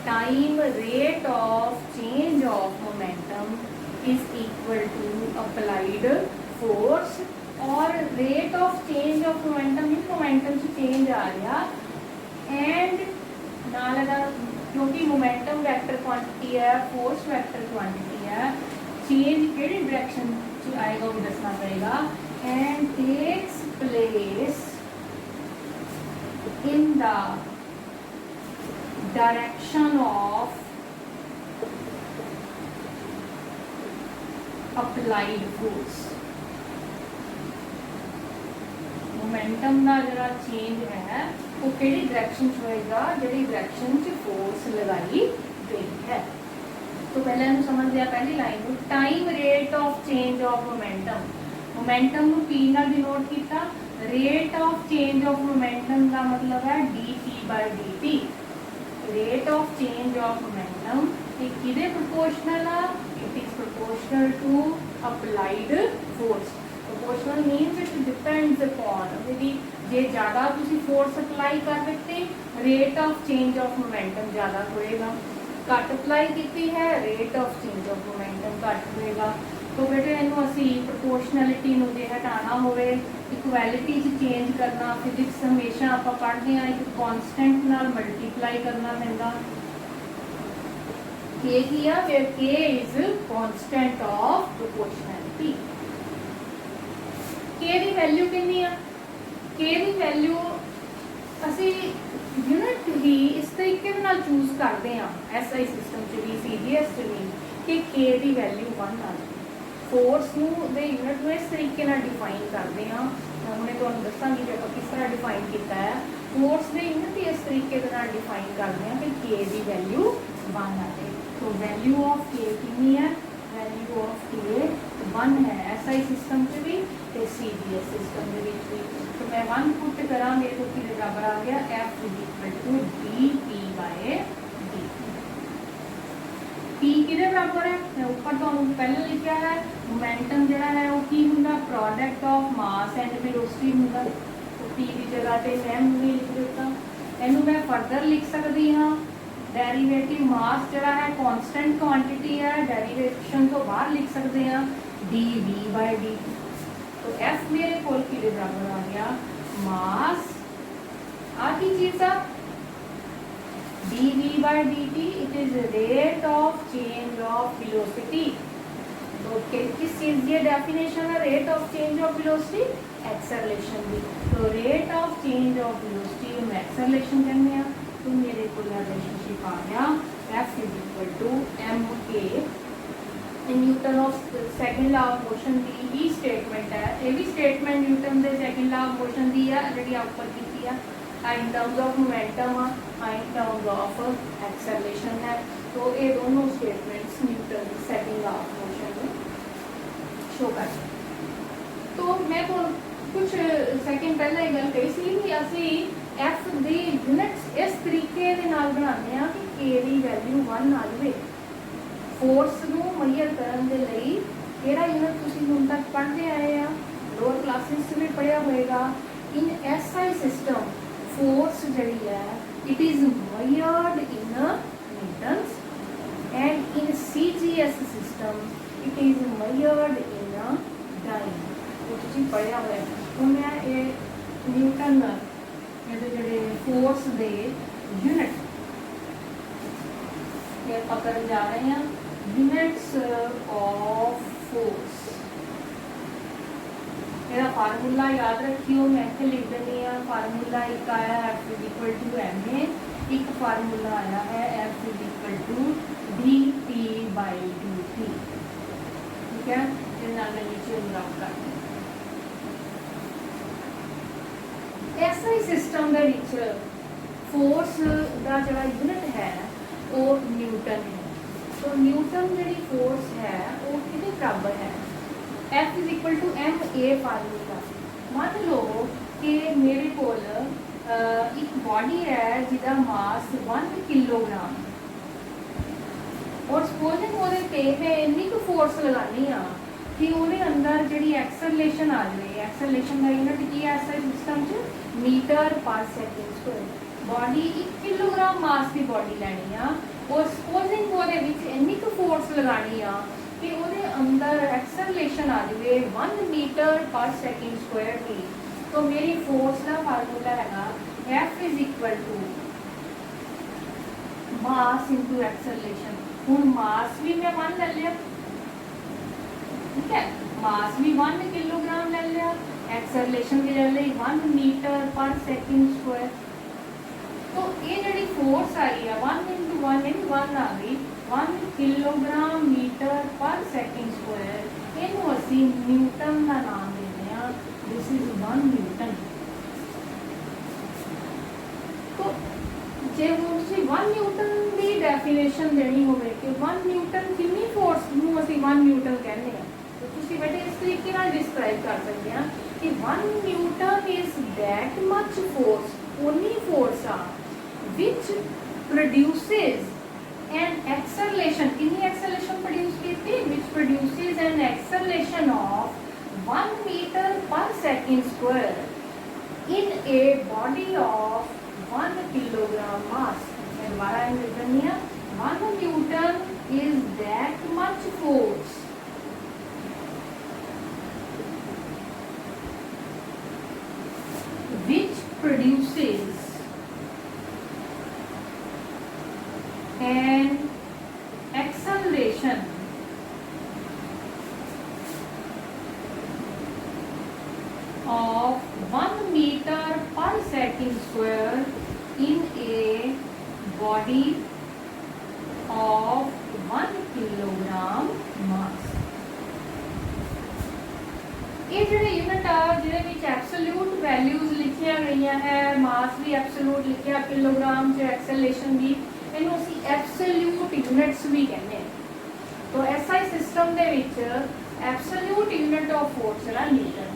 S1: Time rate of change of momentum is equal to applied force. और rate of change of momentum in momentum से change आ रहा and नाल अदा क्योंकि momentum vector quantity है force vector quantity है change केड़ी direction च आएगा वो दसना पड़ेगा and takes place in the direction of applied force. Momentum का जरा चेंज है वो केड़ी डायरेक्शन होएगा जेडी डायरेक्शन च फोर्स लगाई गई है। तो पहले हम समझ लिया पहली लाइन में time rate of change of momentum momentum को p ਨਾਲ डिनोट किया rate of change of momentum का मतलब है dp/dt rate of change of momentum ये किदे प्रोपोर्शनल है it is proportional to applied force proportional means it depends upon यदि जे ज़्यादा तुसी फोर्स अप्लाई कर देते rate of change of momentum ज़्यादा होएगा घट अप्लाई की है rate of change of momentum घट होएगा। तो बेटे इनू असी प्रोपोर्शनलिटी नू जे हटाना होवे इक्वैलिटी च चेंज करना फिजिक्स हमेशा आप पढ़ते हैं एक कॉन्सटेंट नाल मल्टीप्लाई करना पैंदा के किया वेयर के इज कॉन्स्टेंट ऑफ प्रोपोर्शनलिटी के दी वैल्यू कितनी है के दी वैल्यू असी यूनिट ही इस तरीके नाल चूज करते हैं एसआई सिस्टम च भी सीजीएस च भी कि के दी वैल्यू 1 आ जाए फोर्स नू दे यूनिट नू इस तरीके नाल डिफाइन करते हैं मैं तुहानू दसांगी कि किस तरह डिफाइन किया है फोर्स दे यूनिट ही इस तरीके नाल डिफाइन करते हैं कि के दी वैल्यू 1 आ जाए। तो वैल्यू ऑफ के कितनी है वैल्यू ऑफ के 1 है एसआई सिस्टम च भी ते सीजीएस सिस्टम दे विच भी। तो मैं 1 पुट करा मेरे को किसके बराबर आ गया F = dp/dt p किसके बराबर है मैं ऊपर तो पहले लिखा है मोमेंटम जिहड़ा है वो की हुंदा product of mass and velocity हुंदा तो p की जगह पे m भी लिख देता इनू मैं फर्दर लिख सकती हाँ डेरिवेटिव मास जिहड़ा है कांस्टेंट क्वांटिटी है डेरिवेशन तो बाहर लिख सकते हैं dv/dt। तो F मेरे कोल किसके बराबर आ गया मास आ की चीज है dv/dt it is rate of change of velocity. तो किस चीज की डेफिनेशन है rate of change of velocity acceleration की। तो rate of change of velocity हम एक्सेलरेशन कहते हैं। तो मेरे को रिलेशनशिप आ गया F = mk Newton of second law of motion की ही स्टेटमेंट है ये भी स्टेटमेंट न्यूटन के सेकंड लॉ ऑफ मोशन की है ऑलरेडी ऊपर की है in terms of momentum in terms of acceleration है। तो ये दोनों स्टेटमेंट्स न्यूटन के सेकंड लॉ ऑफ मोशन में शो कर। तो मैं तो कुछ सेकंड पहले गल कही सी कि असी एफ दी यूनिट्स इस तरीके दे नाल बनाने आ कि के दी वैल्यू 1 आ जाए फोर्स नू मेजर करन दे लई केड़ा यूनिट तुसीं हुण तक पढ़ते आए आ लोअर क्लासेस में पढ़िया होएगा इन एसआई सिस्टम फोर्स जड़ी है it is measured in newtons and in CGS system it is measured in dyne वो तुसीं पढ़िया होया हुण मैं ये न्यूटन ये जड़े फोर्स दे यूनिट ये पकड़ जा रहे हैं यूनिट्स ऑफ फोर्स मेरा फार्मूला याद रखियो मैं इतने लिख देनी है फार्मूला एक आया F = ma एक फार्मूला आया है F = dp/dt ठीक है नीचे ग्राफ कर एसआई सिस्टम के विच फोर्स का जो यूनिट है वो न्यूटन है। तो न्यूटन जी फोर्स है वो कितने बराबर है F = ma फार्मूला। मान लो कि मेरे को एक बॉडी है जिसका मास 1 किलोग्राम और सपोजिंग वो मैं इन्नी को फोर्स लगानी हाँ कि ਉਹਦੇ ਅੰਦਰ ਜਿਹੜੀ ਐਕਸਲਰੇਸ਼ਨ ਆ ਜਾਵੇ। ਐਕਸਲਰੇਸ਼ਨ ਦਾ ਯੂਨਿਟ ਕੀ ਹੈ ਐਸਆਈ ਸਿਸਟਮ 'ਚ metre per second square. Body 1 kilogram mass ਦੀ ਬੋਡੀ ਲੈਣੀ ਆ और सपोजिंग ਉਹਦੇ ਵਿੱਚ ਇੰਨੀ ਕੁ ਫੋਰਸ ਲਗਾਣੀ ਆ कि ਉਹਦੇ ਅੰਦਰ ਐਕਸਲਰੇਸ਼ਨ ਆ ਜਾਵੇ 1 मीटर पर सेकंड स्क्वायर ਦੀ। तो मेरी फोर्स का फार्मूला हैगा F is equal to mass into acceleration. हुण मास भी मैं 1 ले लिया, ठीक है, मास भी 1 किलोग्राम ले लिया, एक्सलरेशन भी ले ली 1 मीटर पर सेकंड स्क्वायर। तो ये जी फोर्स आई है 1 इंटू 1 इन 1 आ गई 1 kilogram metre per second square. इनू असी न्यूटन का नाम देते हैं, दिस इज 1 न्यूटन। तो जे वो 1 न्यूटन की डेफिनेशन देनी हो कि 1 न्यूटन कितनी फोर्स नू असी 1 न्यूटन कहने हैं, तो तुसी बेटे इस तरीके नाल डिस्क्राइब कर सकते हैं कि 1 newton is that much force, only force आ which produces an acceleration, कितनी acceleration produce की थी, which produces an acceleration of 1 meter per second square in a body of 1 kilogram mass। दोबारा लिखनी है 1 Newton is that much force which produces an acceleration of 1 meter per second square in a body of 1 kilogram mass। ये ਜਿਹੜੇ unit आ ਜਿਹਦੇ ਵਿੱਚ absolute values ਲਿਖੀਆਂ ਗਈਆਂ ਹੈ, ਮਾਸ ਵੀ ਐਬਸੋਲੂਟ ਲਿਖਿਆ ਕਿਲੋਗ੍ਰਾਮ ਚ, ਐਕਸਲਰੇਸ਼ਨ ਵੀ, ਇਹਨੂੰ ਅਸੀਂ ਐਬਸੋਲੂਟ ਯੂਨਿਟਸ ਵੀ ਕਹਿੰਦੇ ਹਾਂ। तो एसआई सिस्टम ਦੇ ਵਿੱਚ ਐਬਸੋਲੂਟ ਯੂਨਿਟ ਆਫ ਫੋਰਸ ਹੈ न्यूटन।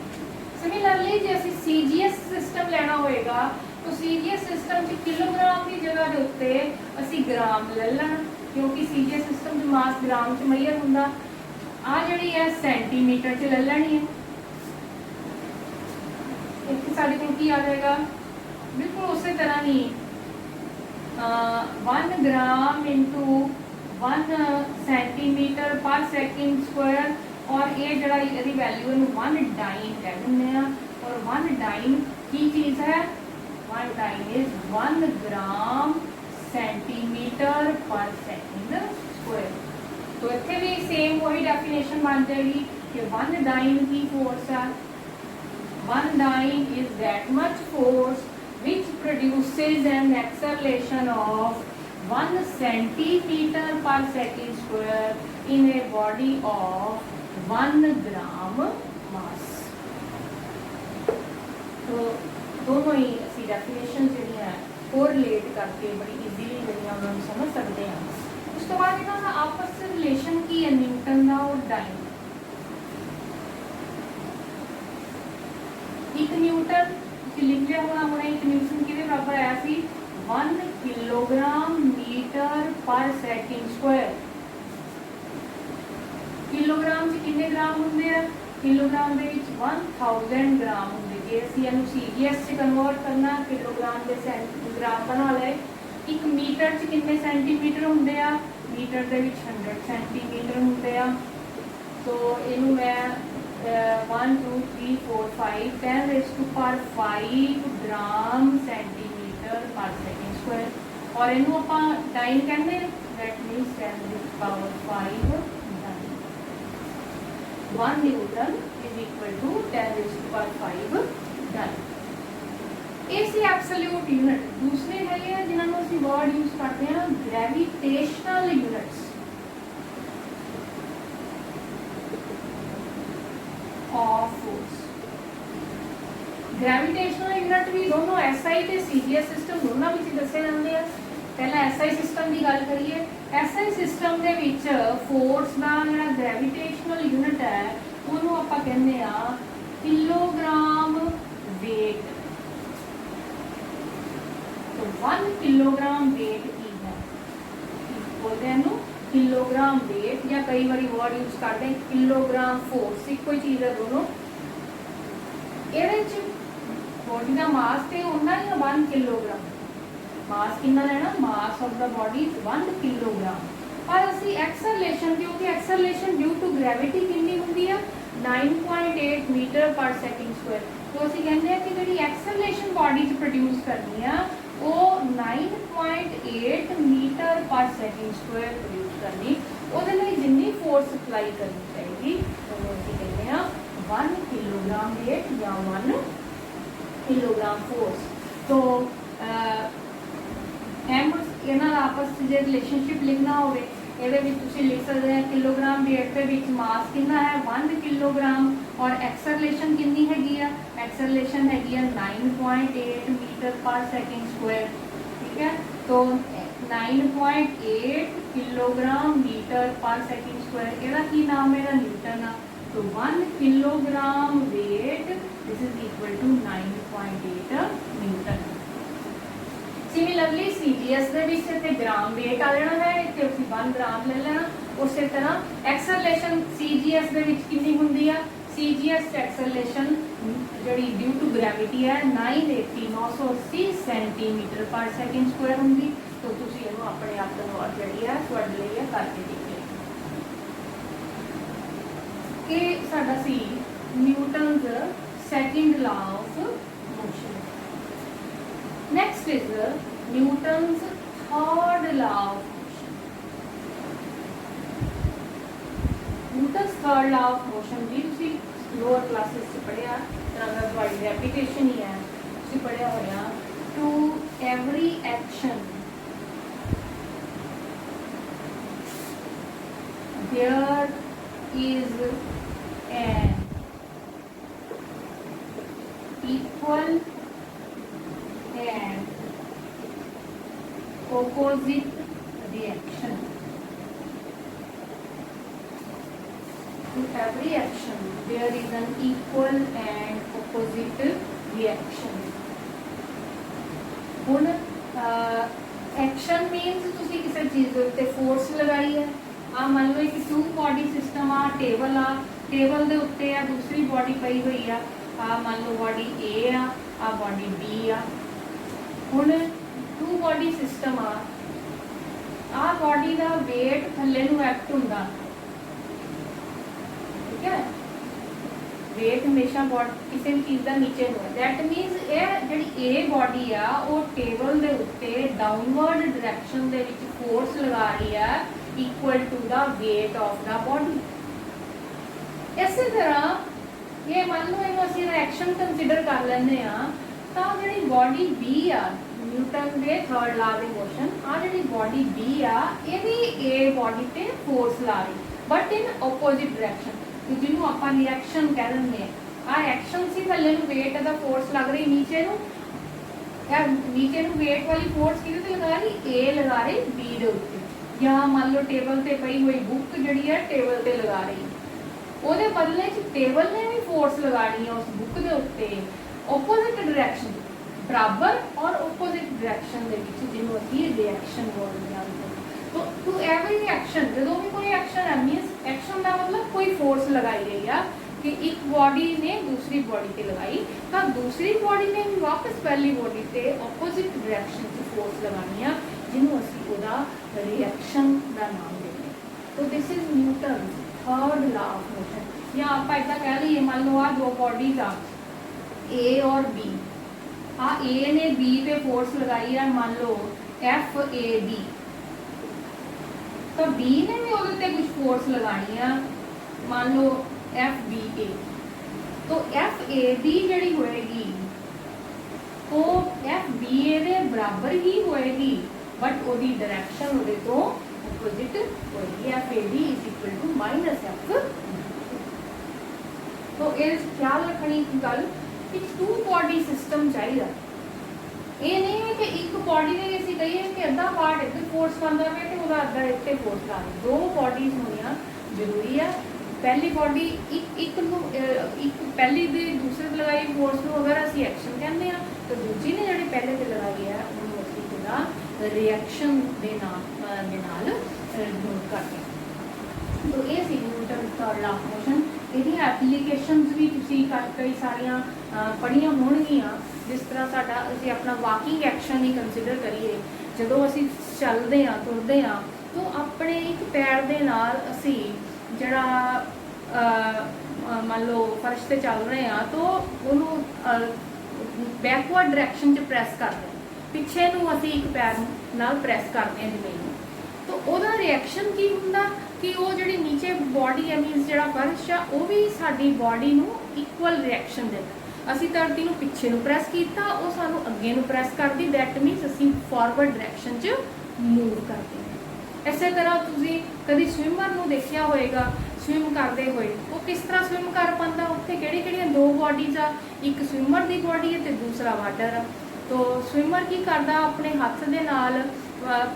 S1: सिमिलरली ਜੇ ਅਸੀਂ सीजीएस सिस्टम ਲੈਣਾ ਹੋਏਗਾ तो सीजीएस सिस्टम ਚ किलोग्राम ਦੀ ਜਗ੍ਹਾ ਦੇ ਉੱਤੇ ਅਸੀਂ ਗ੍ਰਾਮ ਲੈ ਲੈਣਾ, ਕਿਉਂਕਿ सीजीएस सिस्टम ਚ ਮਾਸ ਗ੍ਰਾਮ ਚ ਮੇਜ਼ਰ ਹੁੰਦਾ। ਆ ਜਿਹੜੀ ਹੈ ਸੈਂਟੀਮੀਟਰ ਚ ਲੈ ਲੈਣੀ ਹੈ। ਇੱਥੇ ਸਾਡੇ ਕੋਲ ਕੀ ਆ ਜਾਏਗਾ, ਬਿਲਕੁਲ ਉਸੇ ਤਰ੍ਹਾਂ ਹੀ 1 gram into 1 centimetre per second square, और ये जरा यदि वैल्यू इन 1 डाइन कह देंगे हैं। और 1 डाइन की चीज़ है, 1 dyne is 1 gram centimetre per second square. तो इतने भी सेम वही डेफिनेशन बन जाएगी कि 1 डाइन की फोर्स है, 1 dyne is that much force which produces an acceleration of 1 centimeter per second square in a body of 1 gram mass। तो दोनों ही असी डेफिनेशन जी है कोरिलेट करके बड़ी इजीली जड़ियाँ उन्होंने समझ सकते हैं। उस तो बाद इन्हों का आपस में रिलेशन की है न्यूटन का और डाइन। 1 न्यूटन लिख लिया होना होना 1 न्यूटन के बराबर आया सी 1 kilogram metre per second square. Kilogram च कितने ग्राम होंगे हैं, किलोग्राम दे विच 1000 ग्राम होंगे। जे असीं इहनूं सीजीएस च कन्वर्ट करना किलोग्राम दे ग्राम बना ले। 1 मीटर च कितने सेंटीमीटर होंगे आ, मीटर दे विच 100 सेंटीमीटर होंगे आ। तो इहनूं मैं 1 2 3 4 5 10 raised to power 5 gram centimetre per second square. और इनू ਆਪਾਂ डाइन कहते हैं, that means 10 raised to power 5 dyne. 1 newton is equal to 10 raised to power 5 dyne. ये सी एब्सोल्यूट यूनिट। दूसरे है जिन्होंने ਅਸੀਂ वर्ड यूज करते हैं gravitational units of force. Gravitational unit भी दोनों एसआई ते सीजीएस सिस्टम दोनों विच दसे जाते हैं। पहला एसआई सिस्टम की गल करिए। SI system they which force का जिहड़ा ग्रेविटेशनल यूनिट है उन्होंने आपां कहंदे आ किलोग्राम वेट। तो 1 किलोग्राम वेट की है, बोलते हैं किलोग्राम वेट या कई बार वर्ड यूज करते हैं किलोग्राम फोर्स, इको ही चीज़ है दोनों। ये बॉडी का मास तो होना ही 1 किलोग्राम, मास कितना लेना, mass of the body 1 kilogram. पर असी एक्सेलरेशन, क्योंकि एक्सेलरेशन ड्यू टू ग्रेविटी कितनी होंगी है 9.8 मीटर पर सेकंड स्क्वायर। तो असी कहते हैं कि जी एक्सेलरेशन बॉडी प्रोड्यूस करनी है वो 9.8 metre per second square produce करनी, वो जिन्नी फोर्स अप्लाई करनी चाहिए वो असी कहते हैं 1 किलोग्राम वेट या 1 किलोग्राम फोर्स। तो एम इन्हों आपस जो रिलेशनशिप लिखना हो ये लिख सकते हैं किलोग्राम वेट के मास कितना है 1 किलोग्राम और एक्सेलरेशन कितनी हैगी है, एक्सेलरेशन हैगी है 9.8 मीटर पर सेकंड स्क्वायर। ठीक है, तो 9.8 kilogram metre per second square ਇਹਦਾ ਕੀ ਨਾਮ है न्यूटन आ। तो 1 kilogram weight this is equal to 9.8 newton. Similarly CGS के ग्राम वेट आ जाना है, इतने उसी 1 ग्राम ले लेना। उस तरह एक्सेलरेशन सीजीएस कितनी होंगी है, CGS acceleration g due to gravity है 980 सेंटीमीटर पर सेकंड स्क्वायर होंगी। तो तुम इनू अपने आप नोट जी है थोड़े लिए करके देखिए कि साडा सी Newton second law of motion. Next is Newton's third law of motion. Newton's third law of motion भी तुसी लोअर क्लासेस से पढ़िया, थोड़ी रेपिटेशन ही है, तुसी पढ़िया होया to every action there is an equal and opposite reaction. To every action there is an equal and opposite reaction. ਹੁਣ एक्शन मीनस तुसी किसी चीज़ के उत्ते फोर्स लगाई है। आ मान लो एक 2 बॉडी सिस्टम आ टेबल दे उत्ते आ दूसरी बॉडी पई हुई आ मान लो बॉडी ए आ बॉडी बी आ। हुण 2 बॉडी सिस्टम आ बॉडी का वेट थले नूं एक्ट हुंदा, ठीक है, वेट हमेशा किसी भी चीज़ का नीचे होगा। दैट मीनस ये जी ए बॉडी आ वो टेबल के उत्ते डाउनवर्ड डायरैक्शन दे विच फोर्स लगा रही है equal to the weight of the body. इस तरह ये मान लो इन्हों असीं एक्शन कंसीडर कर लेंगे तो जी बॉडी बी आ न्यूटन के थर्ड लॉ ऑफ मोशन आ जी बॉडी बी आ ये भी ए बॉडी पे फोर्स ला रही बट इन ओपोजिट डायरैक्शन, जिन्होंने आप रिएक्शन कह देंगे आ एक्शन से थले वेट का फोर्स लग रही नीचे वेट वाली फोर्स कि लगा रही ए लगा रही बी के उत्ते, या मान लो टेबल पे पई हुई बुक जी है टेबल पे लगा रही ਉਹਦੇ बदले टेबल ने भी फोर्स लगानी है उस बुक के उत्ते ओपोजिट डायरैक्शन बराबर और ओपोजिट डायरैक्शन जिन्होंं असीं रिएक्शन बोलते हैं। तो टू एवरी एक्शन जो भी कोई एक्शन है मीनस एक्शन का मतलब कोई फोर्स लगाई गई है कि एक बॉडी ने दूसरी बॉडी पे लगाई तो दूसरी बॉडी ने भी वापस पहली बॉडी पे ओपोजिट डायरैक्शन से फोर्स लगानी है जिन्होंने असीं उहदा रिएक्शन का नाम देंगे। तो this is Newton third law of motion. या आप इदा कह लीए मान लो आ 2 बॉडीज आ ए और बी, आ ए ने बी पे फोर्स लगाई है मान लो एफ ए बी, तो बी ने भी उहदे कुछ फोर्स लगानी है मान लो एफ बी ए। तो एफ ए बी जी होएगी वो एफ बी ए के बराबर ही होएगी बट वो डायरैक्शन वो तो ऑपोजिट होएगी। F A B is equal to minus F. तो इस ख्याल रखनी गल कि 2 बॉडी सिस्टम चाहिए। ये नहीं है कि एक बॉडी में असीं कहिए कि अद्धा पार्ट इधर फोर्स पाता है तो अद्धा इतने फोर्स ला रहे। 2 बॉडीज होनिया जरूरी है। पहली बॉडी एक पहली दे दूसरे पे लगाई फोर्स को अगर असीं एक्शन कहते हैं तो दूसरी ने जी पहले पे लगाई है उन्होंने असीं रिएक्शन के नाल नोट करते हैं। तो ये सी Newton third law of motion. ਇਹਦੀ ਐਪਲੀकेशनस भी ਤੁਸੀਂ कई सारिया पढ़िया होणगियां। जिस तरह साडा ਅਸੀਂ अपना वाकिंग एक्शन ही कंसीडर करिए, ਜਦੋਂ ਅਸੀਂ ਚੱਲਦੇ ਹਾਂ ਤੁਰਦੇ ਹਾਂ तो अपने एक पैर ਦੇ ਨਾਲ ਅਸੀਂ ਜਿਹੜਾ मान लो फर्श से चल रहे हैं तो उन्होंने बैकवर्ड डायरैक्शन च प्रैस करते हैं, पिछे नूं असीं एक पैर नाल प्रैस करते हैं जमीन नूं, तो ਉਹਦਾ रिएक्शन की हुंदा कि वो जिहड़ी नीचे बॉडी है मीनस जिहड़ा फर्श आ वो भी साडी बॉडी नूं इक्वल रिएक्शन दिंदा। असीं धरती नूं पिछे नूं प्रैस कीता, वो सानूं अगे नूं प्रैस करदी, दैट मीनस असीं फॉरवर्ड डायरैक्शन च मूव करते हैं। इस तरह तुसीं कदी स्विमर नूं देखिया होएगा, स्विम करते हुए वो किस तरह स्विम कर पाता, उत्थे किहड़ियां दो बॉडीज आ, एक स्विमर की बॉडी है तो दूसरा वाटर आ। तो स्विमर की करता अपने हथ दे नाल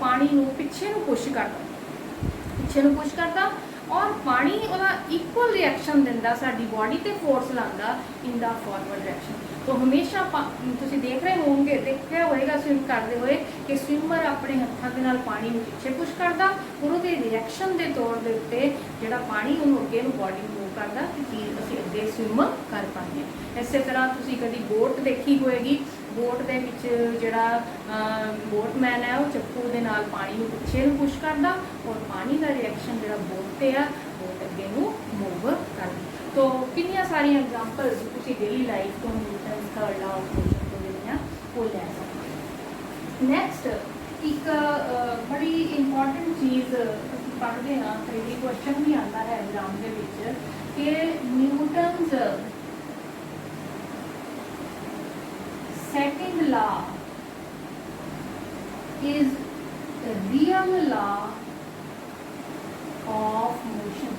S1: पानी नूं पिछे नूं पुश करता, पिछे नूं पुश करता और पानी उहदा इक्वल रिएक्शन दिंदा साडी बॉडी ते फोर्स लांदा इन द फॉरवर्ड डायरैक्शन। तो हमेशा तुसीं देख रहे होंगे, देखिया होएगा स्विम करते हुए कि स्विमर अपने हत्थां दे नाल पानी नूं पिछे पुश करदा और उहदे रिएक्शन के तौर दे उत्ते जिहड़ा पानी उहनूं अगे नूं बॉडी मूव करदा कि चीज़ असीं अगे स्विम कर पाईए। इस तरह तुसीं कदी बोट देखी होएगी, बोट दे विच जिहड़ा बोटमैन है वो चप्पू दे नाल पानी नूं पिछे नूं पुश करदा और पानी का रिएक्शन जिहड़ा बोट ते आ बोट अगे नूं मूव करदी। तो कितनी सारी एग्जाम्पल्स तुसीं डेली लाइफ तो Newton third law of motion तो जिहड़ियां वो लै सकदे। नैक्सट एक बड़ी इंपॉर्टेंट चीज़ असीं पढ़दे हां, कई क्वेश्चन भी आता है एग्जाम दे विच कि Newton's second law is the real law of motion.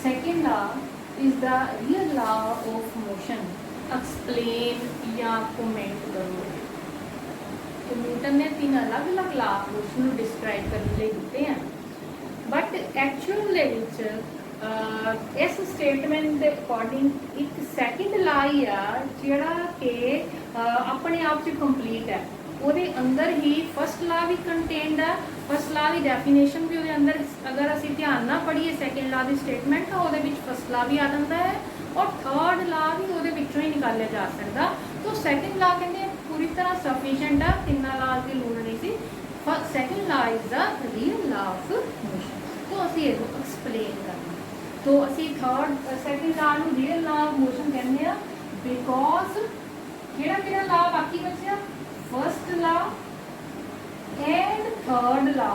S1: Second law is the real law of motion. Explain या comment करो। तो न्यूटन ने 3 अलग अलग लॉ मोशन को डिस्क्राइब करने लिए दिते हैं, बट एक्चुअल दे विच इस स्टेटमेंट के अकॉर्डिंग एक सैकेंड लॉ ही आ जिहड़ा कि अपने आप च कंप्लीट है। वो अंदर ही फर्स्ट लॉ भी कंटेन्ड है, फर्स्ट लॉ की डेफिनेशन भी वो अंदर अगर असीं ध्यान ना पढ़िए सैकेंड लॉ की स्टेटमेंट तो वो फर्स्ट लॉ भी आ जाता है और थर्ड लॉ भी वो ही निकालिया जा सकता। तो सैकेंड लॉ कहते पूरी तरह सफिशिएंट है, 3 लॉ की लोड़ नहीं सी। Second law is the real law of motion. तो असीं इसको एक्सप्लेन करना, तो असी थर्ड सैकेंड लॉ नूं रियल लॉ ऑफ मोशन कहते हैं बिकॉज किहड़ा लॉ बाकी बचिया first law and third law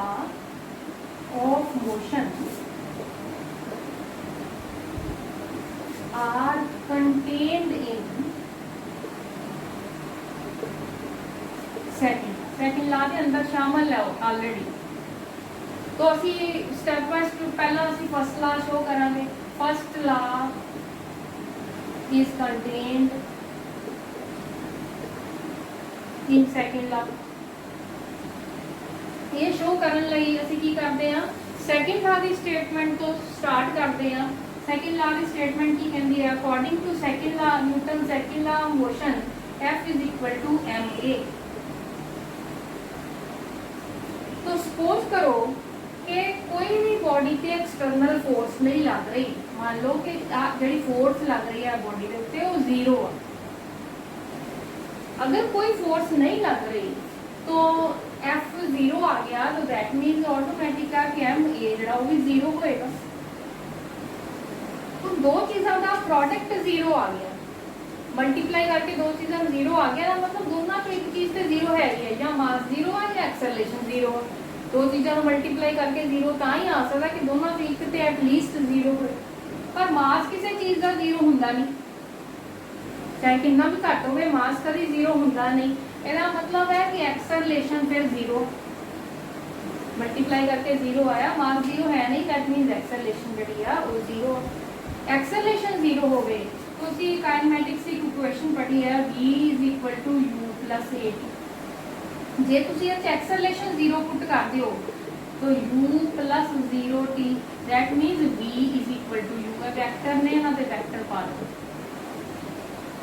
S1: of motion are contained in second law के अंदर शामिल है ऑलरेडी। तो असी स्टैप बाय स्टैप पहला असी फर्स्ट लॉ शो करांगे। First law is contained in second law. ये शो करन लई असी की करते हैं सेकेंड लॉ की स्टेटमेंट तो स्टार्ट करते हैं। सेकेंड लॉ की स्टेटमेंट की कहती है according to second law Newton second law of motion F is equal to ma। तो सपोज करो कि कोई भी बॉडी से एक्सटर्नल फोर्स नहीं लग रही, मान लो कि जी फोर्स लग रही है बॉडी के उत्ते वो 0 है। अगर कोई फोर्स नहीं लग रही तो F 0 आ गया तो दैट मीन्स ऑटोमैटिक है कि M A जो वो भी 0 होएगा। तो दो चीज़ों का प्रोडक्ट 0 आ गया, मल्टीप्लाई करके दो चीज़ों 0 आ गया मतलब दोनों तो एक चीज़ से 0 है ही है, या मास 0 है या एक्सेलरेशन 0 है। दो चीज़ों को मल्टीप्लाई करके 0 तो ही आ सकता कि दोनों से एक तो एटलीस्ट 0 हो, पर मास किसी चीज़ का 0 होंदा नहीं, चाहे कितना भी घट हो मास कभी 0 होंदा नहीं। इसका मतलब है कि एक्सेलरेशन फिर 0 मल्टीप्लाई करके 0 आया, मास 0 है नहीं, दैट मीन्स एक्सेलरेशन जी है वो 0। एक्सेलरेशन 0 हो गई तो उसी काइनेमैटिक्स की इक्वेशन पढ़ी है v is equal to u plus a। जे तुसी एक्सेलरेशन 0 पुट कर दियो तो u plus 0t that means v is equal to u। Vector ने ना ते वैक्टर पा लो,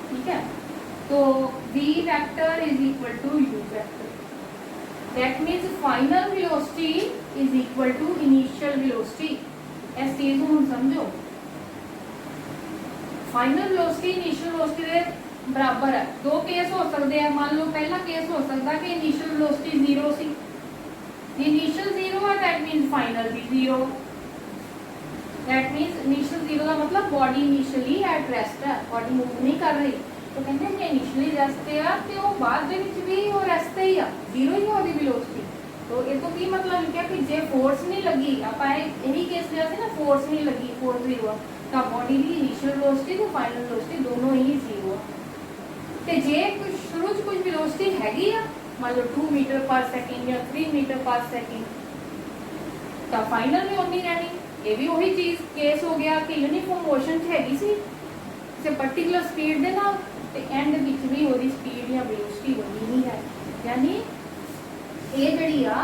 S1: ठीक है। तो v vector is equal to u vector, that means final velocity is equal to initial velocity. इस चीज को समझो, फाइनल वेलोसिटी इनिशियल वेलोसिटी के बराबर है। दो केस हो सकते हैं, मान लो पहला केस हो सकता है कि इनिशियल वेलोसिटी 0 सी, इनिशियल 0 है दैट मीन्स फाइनल भी 0। दैट मीन्स इनिशियल 0 का मतलब बॉडी इनिशियली एट रेस्ट है, बॉडी मूव नहीं कर रही, तो कहते हैं कि इनिशियली रेस्ट है तो वो बाद ਦੇ ਵਿੱਚ ਵੀ ਉਹ रेस्ट ही आ, 0 ही होगी वेलोसिटी। तो ये तो की मतलब लिखा कि जे फोर्स नहीं लगी, आप यही केस लिया ना, फोर्स नहीं लगी, फोर्स 0 तो बॉडी की इनिशियल वेलोसिटी तो फाइनल वेलोसिटी दोनों ही 0। तो जे कुछ शुरू च कुछ वेलोसिटी हैगी आ, मान लो 2 मीटर पर सेकंड या 3 मीटर पर सेकंड, तो फाइनल भी उतनी रहनी। ये भी वही चीज केस हो गया कि यूनिफॉर्म मोशन हैगी सी किसी पर्टिकुलर स्पीड के नाल, ते एंड विच भी ओदी स्पीड या वेलोसिटी बनी ही है। यानी ये जड़ी आ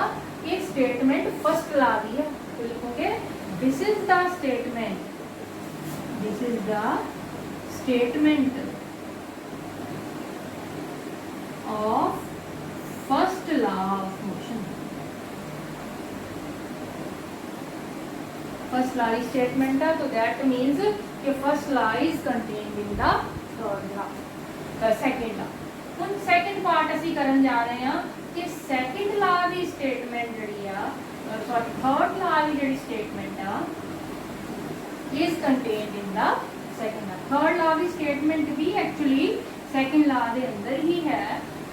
S1: ये स्टेटमेंट फर्स्ट ला दी है, तो लिखोगे this is the statement, this is the statement of first law of motion. First law statement है, तो दैट मीन्स कि first law is contained in the third law, second law. हुन सेकंड पार्ट ਅਸੀਂ ਕਰਨ ਜਾ ਰਹੇ ਹਾਂ कि सेकंड लॉ ਦੀ स्टेटमेंट ਜਿਹੜੀ ਆ, सॉरी थर्ड लॉ ਦੀ ਜਿਹੜੀ स्टेटमेंट ਆ is contained in the second law। Third law the statement भी एक्चुअली सेकंड लॉ ਦੇ ਅੰਦਰ ਹੀ ਹੈ,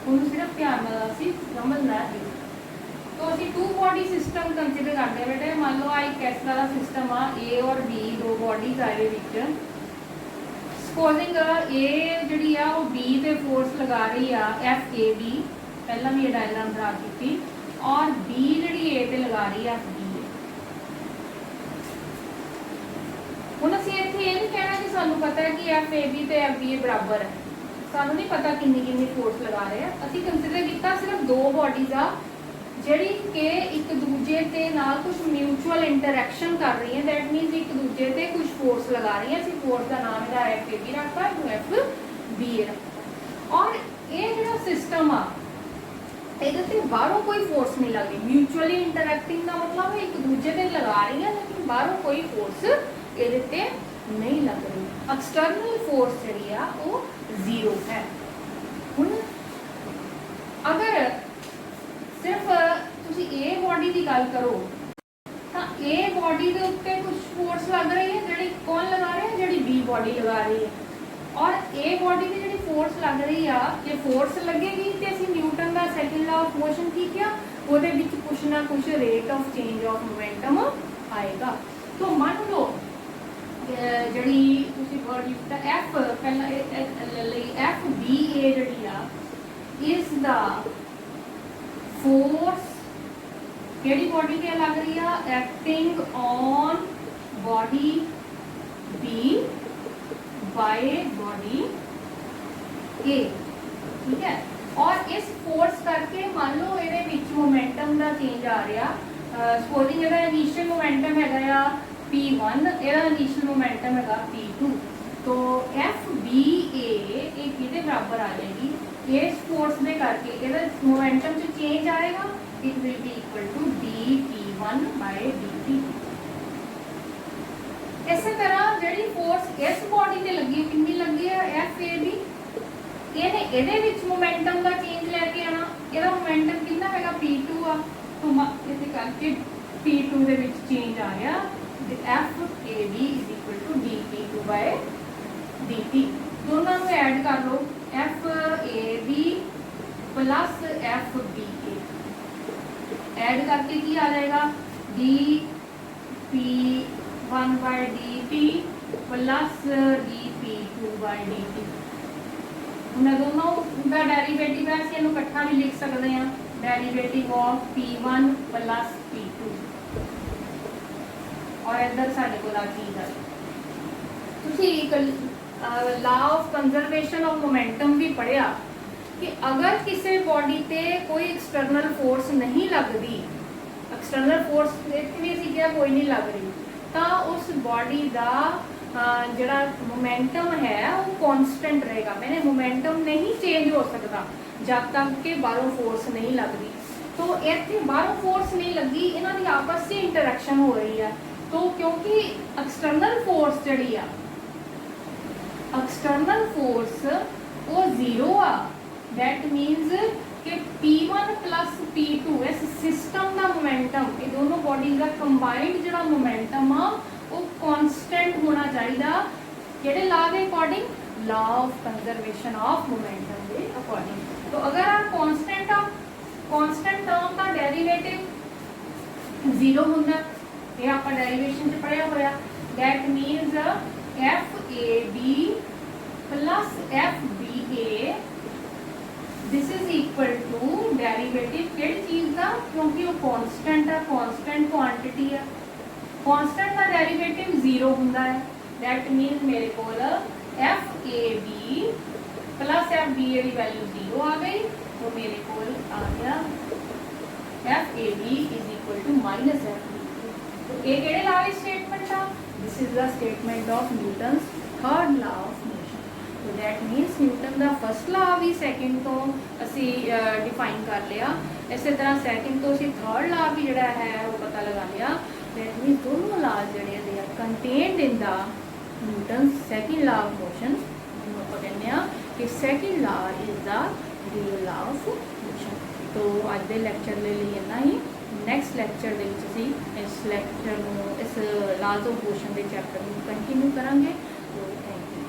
S1: ਉਹਨੂੰ ਸਿਰਫ ਧਿਆਨ ਨਾਲ ਅਸੀਂ ਸਮਝਣਾ ਹੈ। तो ਅਸੀਂ टू बॉडी सिस्टम कंसीडर करते हैं बेटे, मान लो आ एक इस तरह का सिस्टम आ, ए और बी दो बॉडीज आए विच, सपोजिंग ए जिहड़ी आ वो बी ते फोर्स लगा रही आ एफ ए बी, पहला भी ये डायग्राम ड्रा की, और बी जिहड़ी ए ते लगा रही आ एफ बी। हुण असीं इत्थे ये नहीं कहना कि सानू पता है कि एफ ए बी ते एफ बी ए बराबर है, सानू नहीं पता किन्नी किन्नी फोर्स लगा रहे हैं। असीं कंसीडर किया सिर्फ दो बॉडीज आ ਜਿਹੜੀ ਕਿ ਇੱਕ ਦੂਜੇ ਤੇ ਨਾਲ ਕੁਝ ਮਿਊਚੁਅਲ ਇੰਟਰੈਕਸ਼ਨ ਕਰ ਰਹੀ ਹੈ, दैट मींस ਇੱਕ ਦੂਜੇ ਤੇ ਕੁਝ ਫੋਰਸ ਲਗਾ ਰਹੀ ਹੈ। ਅਸੀਂ ਫੋਰਸ ਦਾ ਨਾਮ ਇਹਦਾ ਐਫ ਏ ਬੀ ਰੱਖਤਾ, ਇਹਨੂੰ ਐਫ ਬੀ ਏ ਰੱਖਤਾ। ਔਰ ਇਹ ਜਿਹੜਾ ਸਿਸਟਮ ਆ ਇਹਦੇ ਤੇ ਬਾਹਰੋਂ ਕੋਈ ਫੋਰਸ ਨਹੀਂ ਲੱਗਦੀ, ਮਿਊਚੁਅਲੀ ਇੰਟਰੈਕਟਿੰਗ ਦਾ ਮਤਲਬ ਹੈ ਇੱਕ ਦੂਜੇ ਤੇ ਲਗਾ ਰਹੀ ਹੈ ਲੇਕਿਨ ਬਾਹਰੋਂ ਕੋਈ ਫੋਰਸ ਇਹਦੇ ਤੇ ਨਹੀਂ ਲੱਗ ਰਹੀ। ਐਕਸਟਰਨਲ ਫੋਰਸ ਜਿਹੜੀ ਆ ਉਹ ਜ਼ੀਰੋ ਹੈ। ਹੁਣ ਅਗਰ सिर्फ तुसी ए बॉडी की गल करो तो ए बॉडी के उत्ते कुछ फोर्स लग रही है, जिहड़ी कौन लगा रहा है, जिहड़ी बी बॉडी लगा रही है। और ए बॉडी की जिहड़ी फोर्स लग रही है, ये फोर्स लगेगी तो असीं न्यूटन का सेकंड लॉ ऑफ मोशन की क्या, ਉਹਦੇ ਵਿੱਚ कुछ ना कुछ rate of change of momentum आएगा। तो मान लो ਜਿਹੜੀ ਤੁਸੀਂ ਵਰਡ ਯੂਜ਼ ਕੀਤਾ एफ, ਪਹਿਲਾਂ ਲਈ एफ बी ए ਜਿਹੜੀ ਆ इज द फोर्स केड़ी बॉडी पे लग रही है, acting on body B by body A, ठीक है। और इस फोर्स करके मान लो ये विच मोमेंटम का चेंज आ रहा, सपोजिंग ये इनिशियल मोमेंटम है P1, ये इनिशियल मोमेंटम है P2, तो एफ बी ए किहदे बराबर आ जाएगी, इस फोर्स दे करके ਇਹਦਾ मोमेंटम च चेंज आएगा, it will be equal to dP1 by dt। इसी तरह ਜਿਹੜੀ फोर्स इस बॉडी ਤੇ ਲੱਗੀ ਕਿੰਨੀ ਲੱਗੀ ਹੈ एफ ए बी, ਇਹਨੇ ਇਹਦੇ ਵਿੱਚ मोमेंटम ਦਾ चेंज ਲੈ ਕੇ ਆਣਾ, ਇਹਦਾ मोमेंटम ਕਿੰਨਾ ਹੈਗਾ P2 ਆ, तो ਇਹਦੇ ਕਰਕੇ P2 ਦੇ ਵਿੱਚ चेंज ਆ ਗਿਆ, F A B is equal to dP2 by dt। दोनों को ऐड कर लो, F A B plus F B A, add करके की आ जाएगा D P one by D P plus D P two by D T. उन्हें दोनों का डेरिवेटिव है, इसे इकट्ठा भी लिख सकते हैं, derivative of P one plus P two, और इधर साढ़े को चीज है तुम law of conservation of momentum भी पढ़िया कि अगर किसी बॉडी ते कोई एक्सटर्नल फोर्स नहीं लगती, एक्सटर्नल फोर्स भी सीखा कोई नहीं लग रही, तो उस बॉडी का ਜਿਹੜਾ मोमेंटम है वो कांस्टेंट रहेगा। मैंने मोमेंटम नहीं चेंज हो सकता जब तक कि बाहरों फोर्स नहीं लगती। तो इतने बाहरों फोर्स नहीं लगी, इन्हों की आपस से इंटरैक्शन हो रही है। तो क्योंकि एक्सटर्नल फोर्स जड़ी आ, एक्सटर्नल फोर्स वो जीरो आ, दैट मीनस कि P1 प्लस P2 इस सिस्टम का मोमेंटम, ये दोनों बॉडीज का कंबाइंड जो मोमेंटम आ वो कांस्टेंट होना चाहिए किहड़े लॉ के according, law of conservation of momentum के अकॉर्डिंग। तो अगर आप कांस्टेंट टर्म का डेरिवेटिव जीरो होंगे, ये आप डेरिवेशन च पढ़िया होया, that means FAB plus FBA this is equal to derivative किहड़ी चीज़ का, क्योंकि वो कांस्टेंट है, कांस्टेंट क्वांटिटी है, कांस्टेंट का डेरिवेटिव जीरो होंदा है। दैट मीन मेरे को FAB प्लस FBA की वैल्यू जीरो आ गई, तो मेरे को आ गया FAB is equal to minus FB। तो ये किहड़े लॉ की स्टेटमेंट आ, this is the statement of Newton's third law of motion. तो दैट मीनस न्यूटन का फर्स्ट लॉ भी सैकेंड तो असी डिफाइन कर लिया, इस तरह सैकेंड तो असी थर्ड लॉ भी जोड़ा है वो पता लगा लिया। दैट मीन दोनों लॉज जोड़े they are contained in the Newton's second law of motion. आप कहने कि second law is the real law of motion. तो अज के लैक्चर ले लिए इन्ना ही, नैक्सट लैक्चर के असी इस लैक्चर इस लॉज ऑफ मोशन के चैप्टर में कंटिन्यू करांगे। तो थैंक यू।